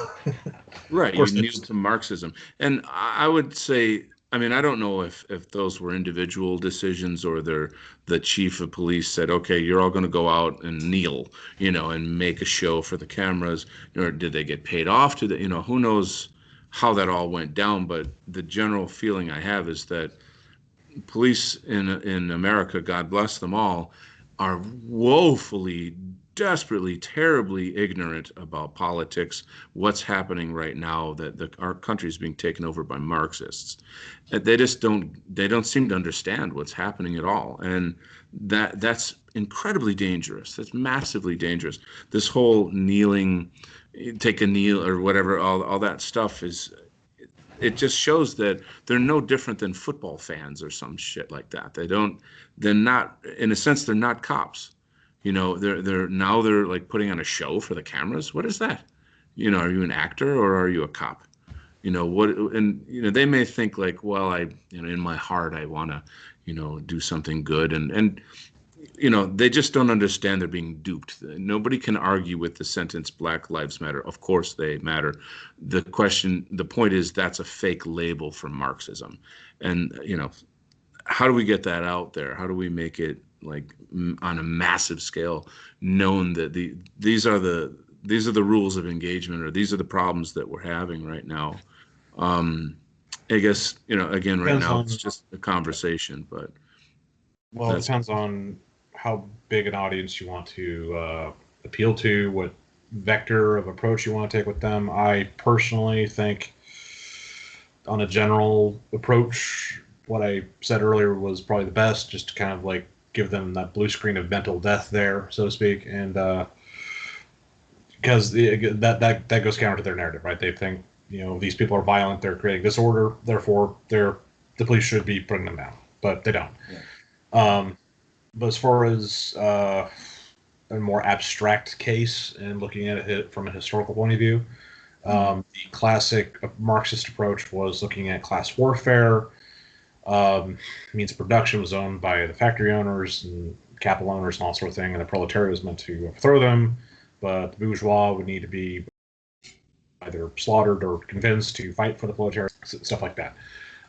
Right, you kneeled to Marxism. And I would say, I mean, I don't know if those were individual decisions or the chief of police said, okay, you're all going to go out and kneel, and make a show for the cameras, or did they get paid off to who knows how that all went down. But the general feeling I have is that police in America, God bless them all, are woefully desperately, terribly ignorant about politics, what's happening right now, that our country is being taken over by Marxists. They just don't seem to understand what's happening at all. And that's incredibly dangerous. That's massively dangerous. This whole kneeling, take a kneel or whatever, all that stuff it just shows that they're no different than football fans or some shit like that. They're not, in a sense, they're not cops. They're like putting on a show for the cameras. What is that? Are you an actor or are you a cop? What, and they may think like, well, in my heart I want to, do something good, and they just don't understand they're being duped. Nobody can argue with the sentence Black Lives Matter. Of course they matter. The point is that's a fake label for Marxism. And, how do we get that out there? How do we make it like on a massive scale known that these are the rules of engagement, or these are the problems that we're having right now? I guess, again, right now it's just a conversation, but. Well, it depends on how big an audience you want to appeal to, what vector of approach you want to take with them. I personally think, on a general approach, what I said earlier was probably the best, just to kind of like give them that blue screen of mental death there, so to speak, and because that goes counter to their narrative, right? They think these people are violent, they're creating disorder, therefore the police should be putting them down, but they don't. Yeah. But as far as a more abstract case and looking at it from a historical point of view, the classic Marxist approach was looking at class warfare. Means production was owned by the factory owners and capital owners and all sort of thing, and the proletariat was meant to overthrow them, but the bourgeois would need to be either slaughtered or convinced to fight for the proletariat, stuff like that.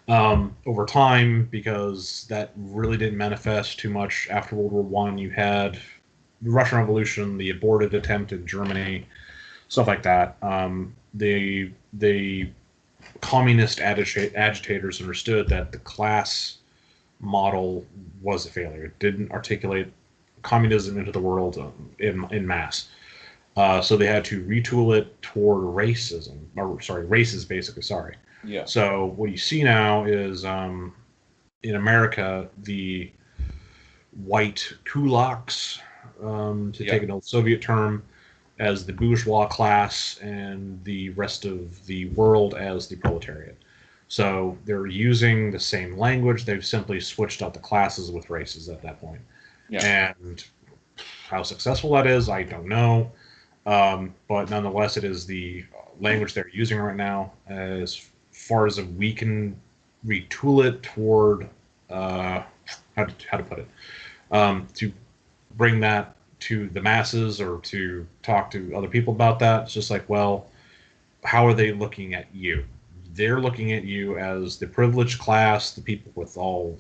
Over time, because that really didn't manifest too much after World War I, you had the Russian Revolution, the aborted attempt in Germany, stuff like that. The communist agitators understood that the class model was a failure. It didn't articulate communism into the world in mass. So they had to retool it toward racism. Races, basically, sorry. Yeah. So what you see now is in America, the white kulaks, take an old Soviet term, as the bourgeois class, and the rest of the world as the proletariat. So they're using the same language. They've simply switched out the classes with races at that point. Yeah. And how successful that is, I don't know. But nonetheless, it is the language they're using right now. As far as we can retool it toward how to put it, to bring that to the masses or to talk to other people about that. It's just like, well, how are they looking at you? They're looking at you as the privileged class, the people with all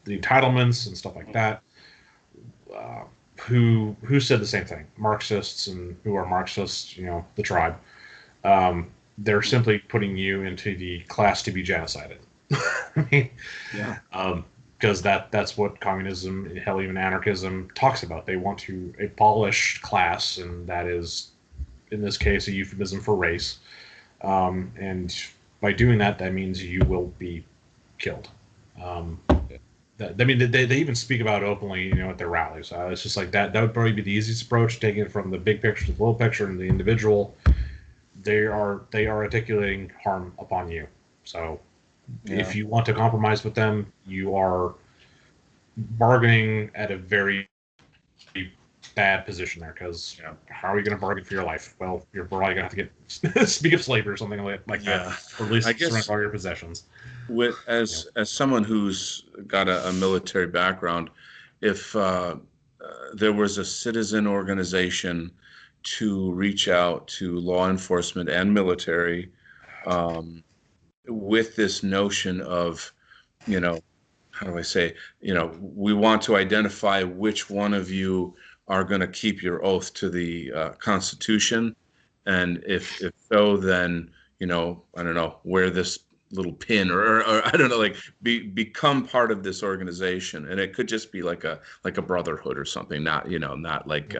the entitlements and stuff like that, who said the same thing. Marxists, and who are Marxists, the tribe. They're simply putting you into the class to be genocided. I mean, yeah. Because that's what communism, hell, even anarchism talks about. They want to abolish class, and that is, in this case, a euphemism for race. And by doing that, that means you will be killed. They even speak about it openly, at their rallies. It's just like that. That would probably be the easiest approach, taking it from the big picture to the little picture and the individual. They are articulating harm upon you. So. Yeah. If you want to compromise with them, you are bargaining at a very bad position there, because how are you going to bargain for your life? Well, you're probably going to have to get speak of slavery or something like that, or at least surrender all your possessions. As someone who's got a military background, if there was a citizen organization to reach out to law enforcement and military, with this notion of, how do I say, we want to identify which one of you are going to keep your oath to the Constitution. And if so, then, I don't know, wear this little pin or I don't know, like become part of this organization. And it could just be like a brotherhood or something, not, not like,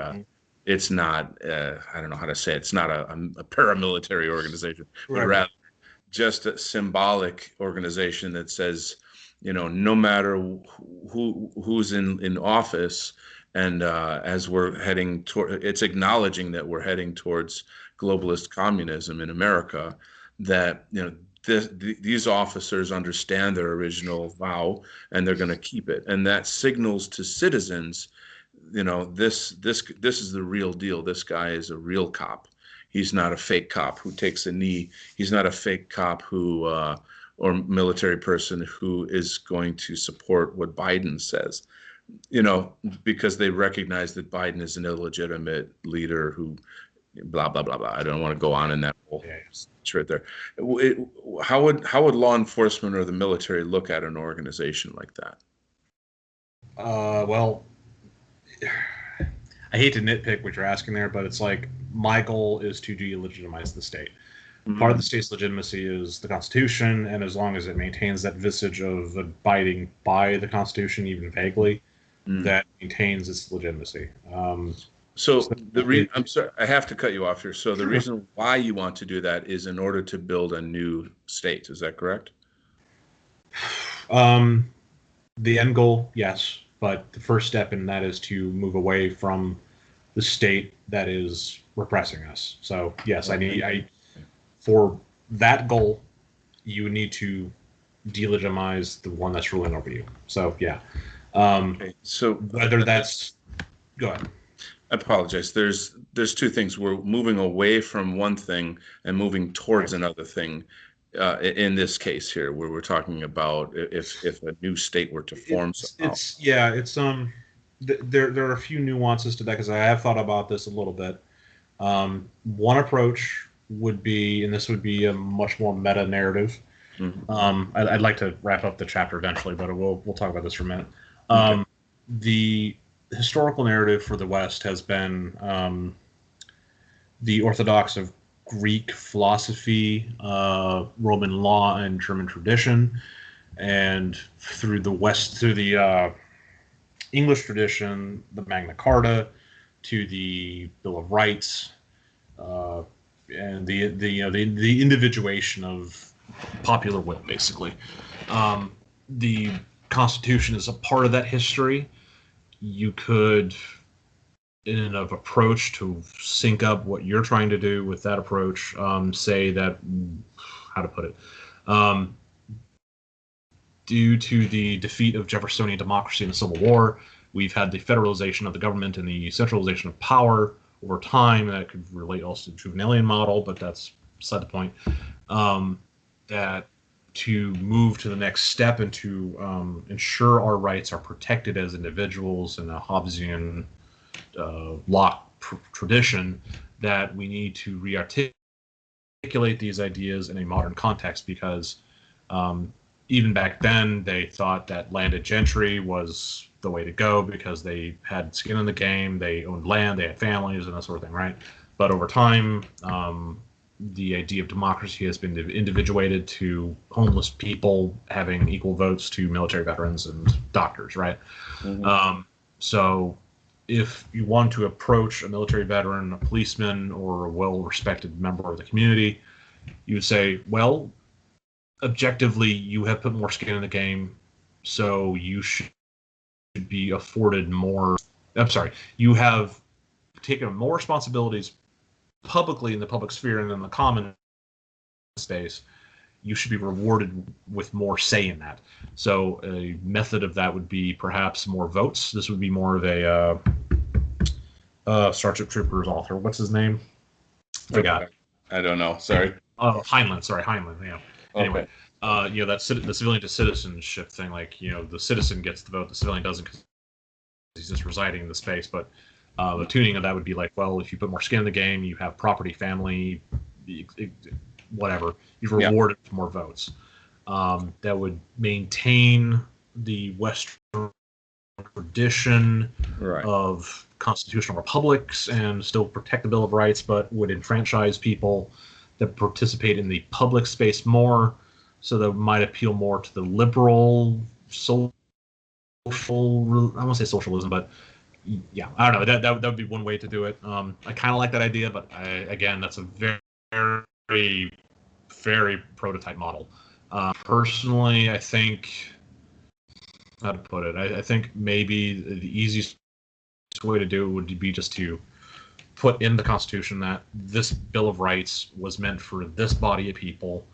it's not, I don't know how to say it, it's not a paramilitary organization, but Right. rather just a symbolic organization that says, no matter who's in office, and as we're heading toward, it's acknowledging that we're heading towards globalist communism in America, that these officers understand their original vow and they're going to keep it, and that signals to citizens, this is the real deal. This guy is a real cop. He's not a fake cop who takes a knee. He's not a fake cop who or military person who is going to support what Biden says, because they recognize that Biden is an illegitimate leader who blah, blah, blah, blah. I don't want to go on in that whole right there. How would law enforcement or the military look at an organization like that? Well, I hate to nitpick what you're asking there, but it's like my goal is to delegitimize the state. Mm-hmm. Part of the state's legitimacy is the Constitution, and as long as it maintains that visage of abiding by the Constitution, even vaguely, that maintains its legitimacy. I'm sorry, I have to cut you off here. So the reason why you want to do that is in order to build a new state. Is that correct? The end goal, yes. But the first step in that is to move away from the state that is repressing us. So yes, for that goal, you need to delegitimize the one that's ruling over you. So yeah. Okay. So whether that's, go ahead. I apologize. There's two things. We're moving away from one thing and moving towards another thing. In this case here, where we're talking about if a new state were to form somehow. There are a few nuances to that, because I have thought about this a little bit. One approach would be, and this would be a much more meta narrative. Mm-hmm. I'd like to wrap up the chapter eventually, but we'll talk about this for a minute. Okay. The historical narrative for the West has been the orthodox of Greek philosophy, Roman law, and German tradition, and through the English tradition, the Magna Carta, to the Bill of Rights, and the individuation of popular will, basically. The Constitution is a part of that history. You could, in an approach to sync up what you're trying to do with that approach, say that, how to put it, due to the defeat of Jeffersonian democracy in the Civil War, we've had the federalization of the government and the centralization of power over time. That could relate also to the Juvenalian model, but that's beside the point. That to move to the next step and to ensure our rights are protected as individuals in a Hobbesian Locke tradition, that we need to re-articulate these ideas in a modern context, because even back then they thought that landed gentry was the way to go because they had skin in the game, they owned land, they had families, and that sort of thing, right? But over time, the idea of democracy has been individuated to homeless people having equal votes to military veterans and doctors, right? Mm-hmm. So if you want to approach a military veteran, a policeman, or a well-respected member of the community, you would say, well, objectively, you have put more skin in the game, so you should be afforded more. You have taken more responsibilities publicly in the public sphere and in the common space. You should be rewarded with more say in that. So a method of that would be perhaps more votes. This would be more of a Starship Troopers author. What's his name? Forgot. I don't know. Sorry. Heinlein. Sorry, Heinlein. Yeah. Anyway, okay. The civilian to citizenship thing. Like, the citizen gets the vote, the civilian doesn't because he's just residing in the space. But the tuning of that would be like, well, if you put more skin in the game, you have property, family, whatever, you're rewarded with more votes. That would maintain the Western tradition of constitutional republics and still protect the Bill of Rights, but would enfranchise people that participate in the public space more, so that might appeal more to the liberal social, I won't say socialism, but yeah, I don't know. That would be one way to do it. I kind of like that idea, but again, that's a very, very prototype model. Personally, I think, how to put it, I think maybe the easiest way to do it would be just to put in the Constitution that this Bill of Rights was meant for this body of people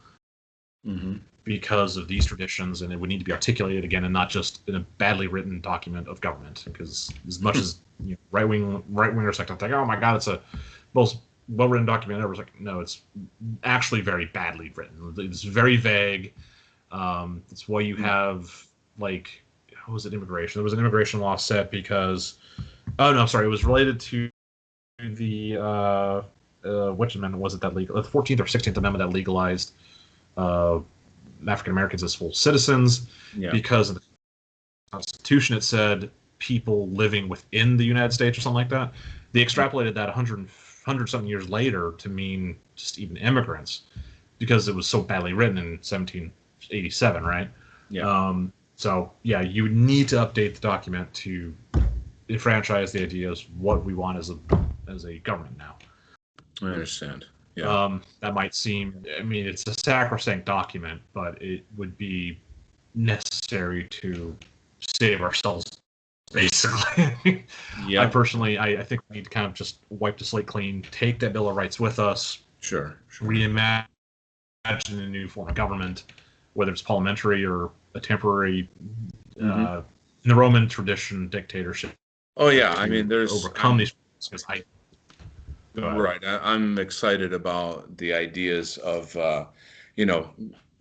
because of these traditions, and it would need to be articulated again, and not just in a badly written document of government. Because as much as right wingers like to think, oh my God, it's a most well-written document ever. It's like, no, it's actually very badly written. It's very vague. It's why you have, like, what was it, immigration? There was an immigration law set because, oh no, sorry, it was related to the which amendment was it that legal? The 14th or 16th Amendment that legalized African Americans as full citizens, because of the Constitution it said people living within the United States or something like that. They extrapolated that 100 something years later to mean just even immigrants, because it was so badly written in 1787, right? So yeah, you would need to update the document to enfranchise the ideas what we want as a government now. I understand. Yeah. That might seem, I mean, it's a sacrosanct document, but it would be necessary to save ourselves, basically. Yeah. I personally, I think we need to kind of just wipe the slate clean, take that Bill of Rights with us, Sure. reimagine a new form of government, whether it's parliamentary or a temporary, in the Roman tradition, dictatorship. Oh yeah, I mean, there's overcome these because right. I'm excited about the ideas of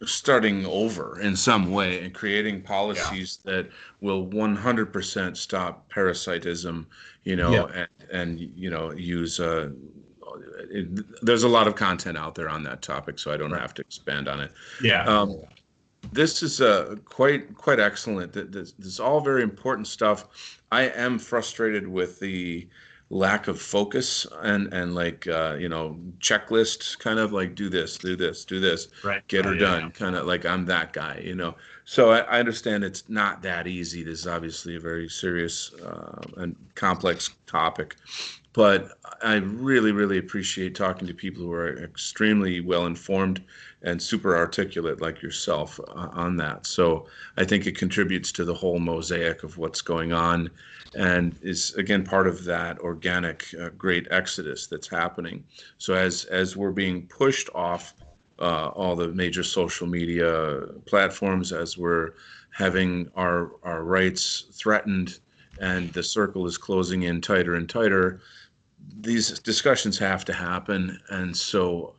starting over in some way and creating policies that will 100% stop parasitism. And use. There's a lot of content out there on that topic, so I don't have to expand on it. Yeah. This is quite excellent. This is all very important stuff. I am frustrated with the lack of focus and checklists, kind of like do this, Right. get her done, kind of like I'm that guy, So I understand it's not that easy. This is obviously a very serious and complex topic. But I really, really appreciate talking to people who are extremely well informed and super articulate like yourself on that. So I think it contributes to the whole mosaic of what's going on, and is again part of that organic great exodus that's happening. So as we're being pushed off all the major social media platforms, as we're having our rights threatened, and the circle is closing in tighter and tighter, these discussions have to happen. And so,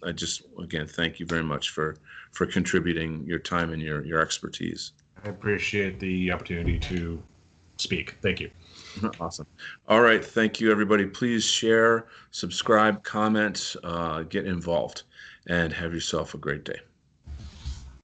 I just, again, thank you very much for contributing your time and your expertise. I appreciate the opportunity to speak. Thank you. Awesome. All right. Thank you, everybody. Please share, subscribe, comment, get involved, and have yourself a great day.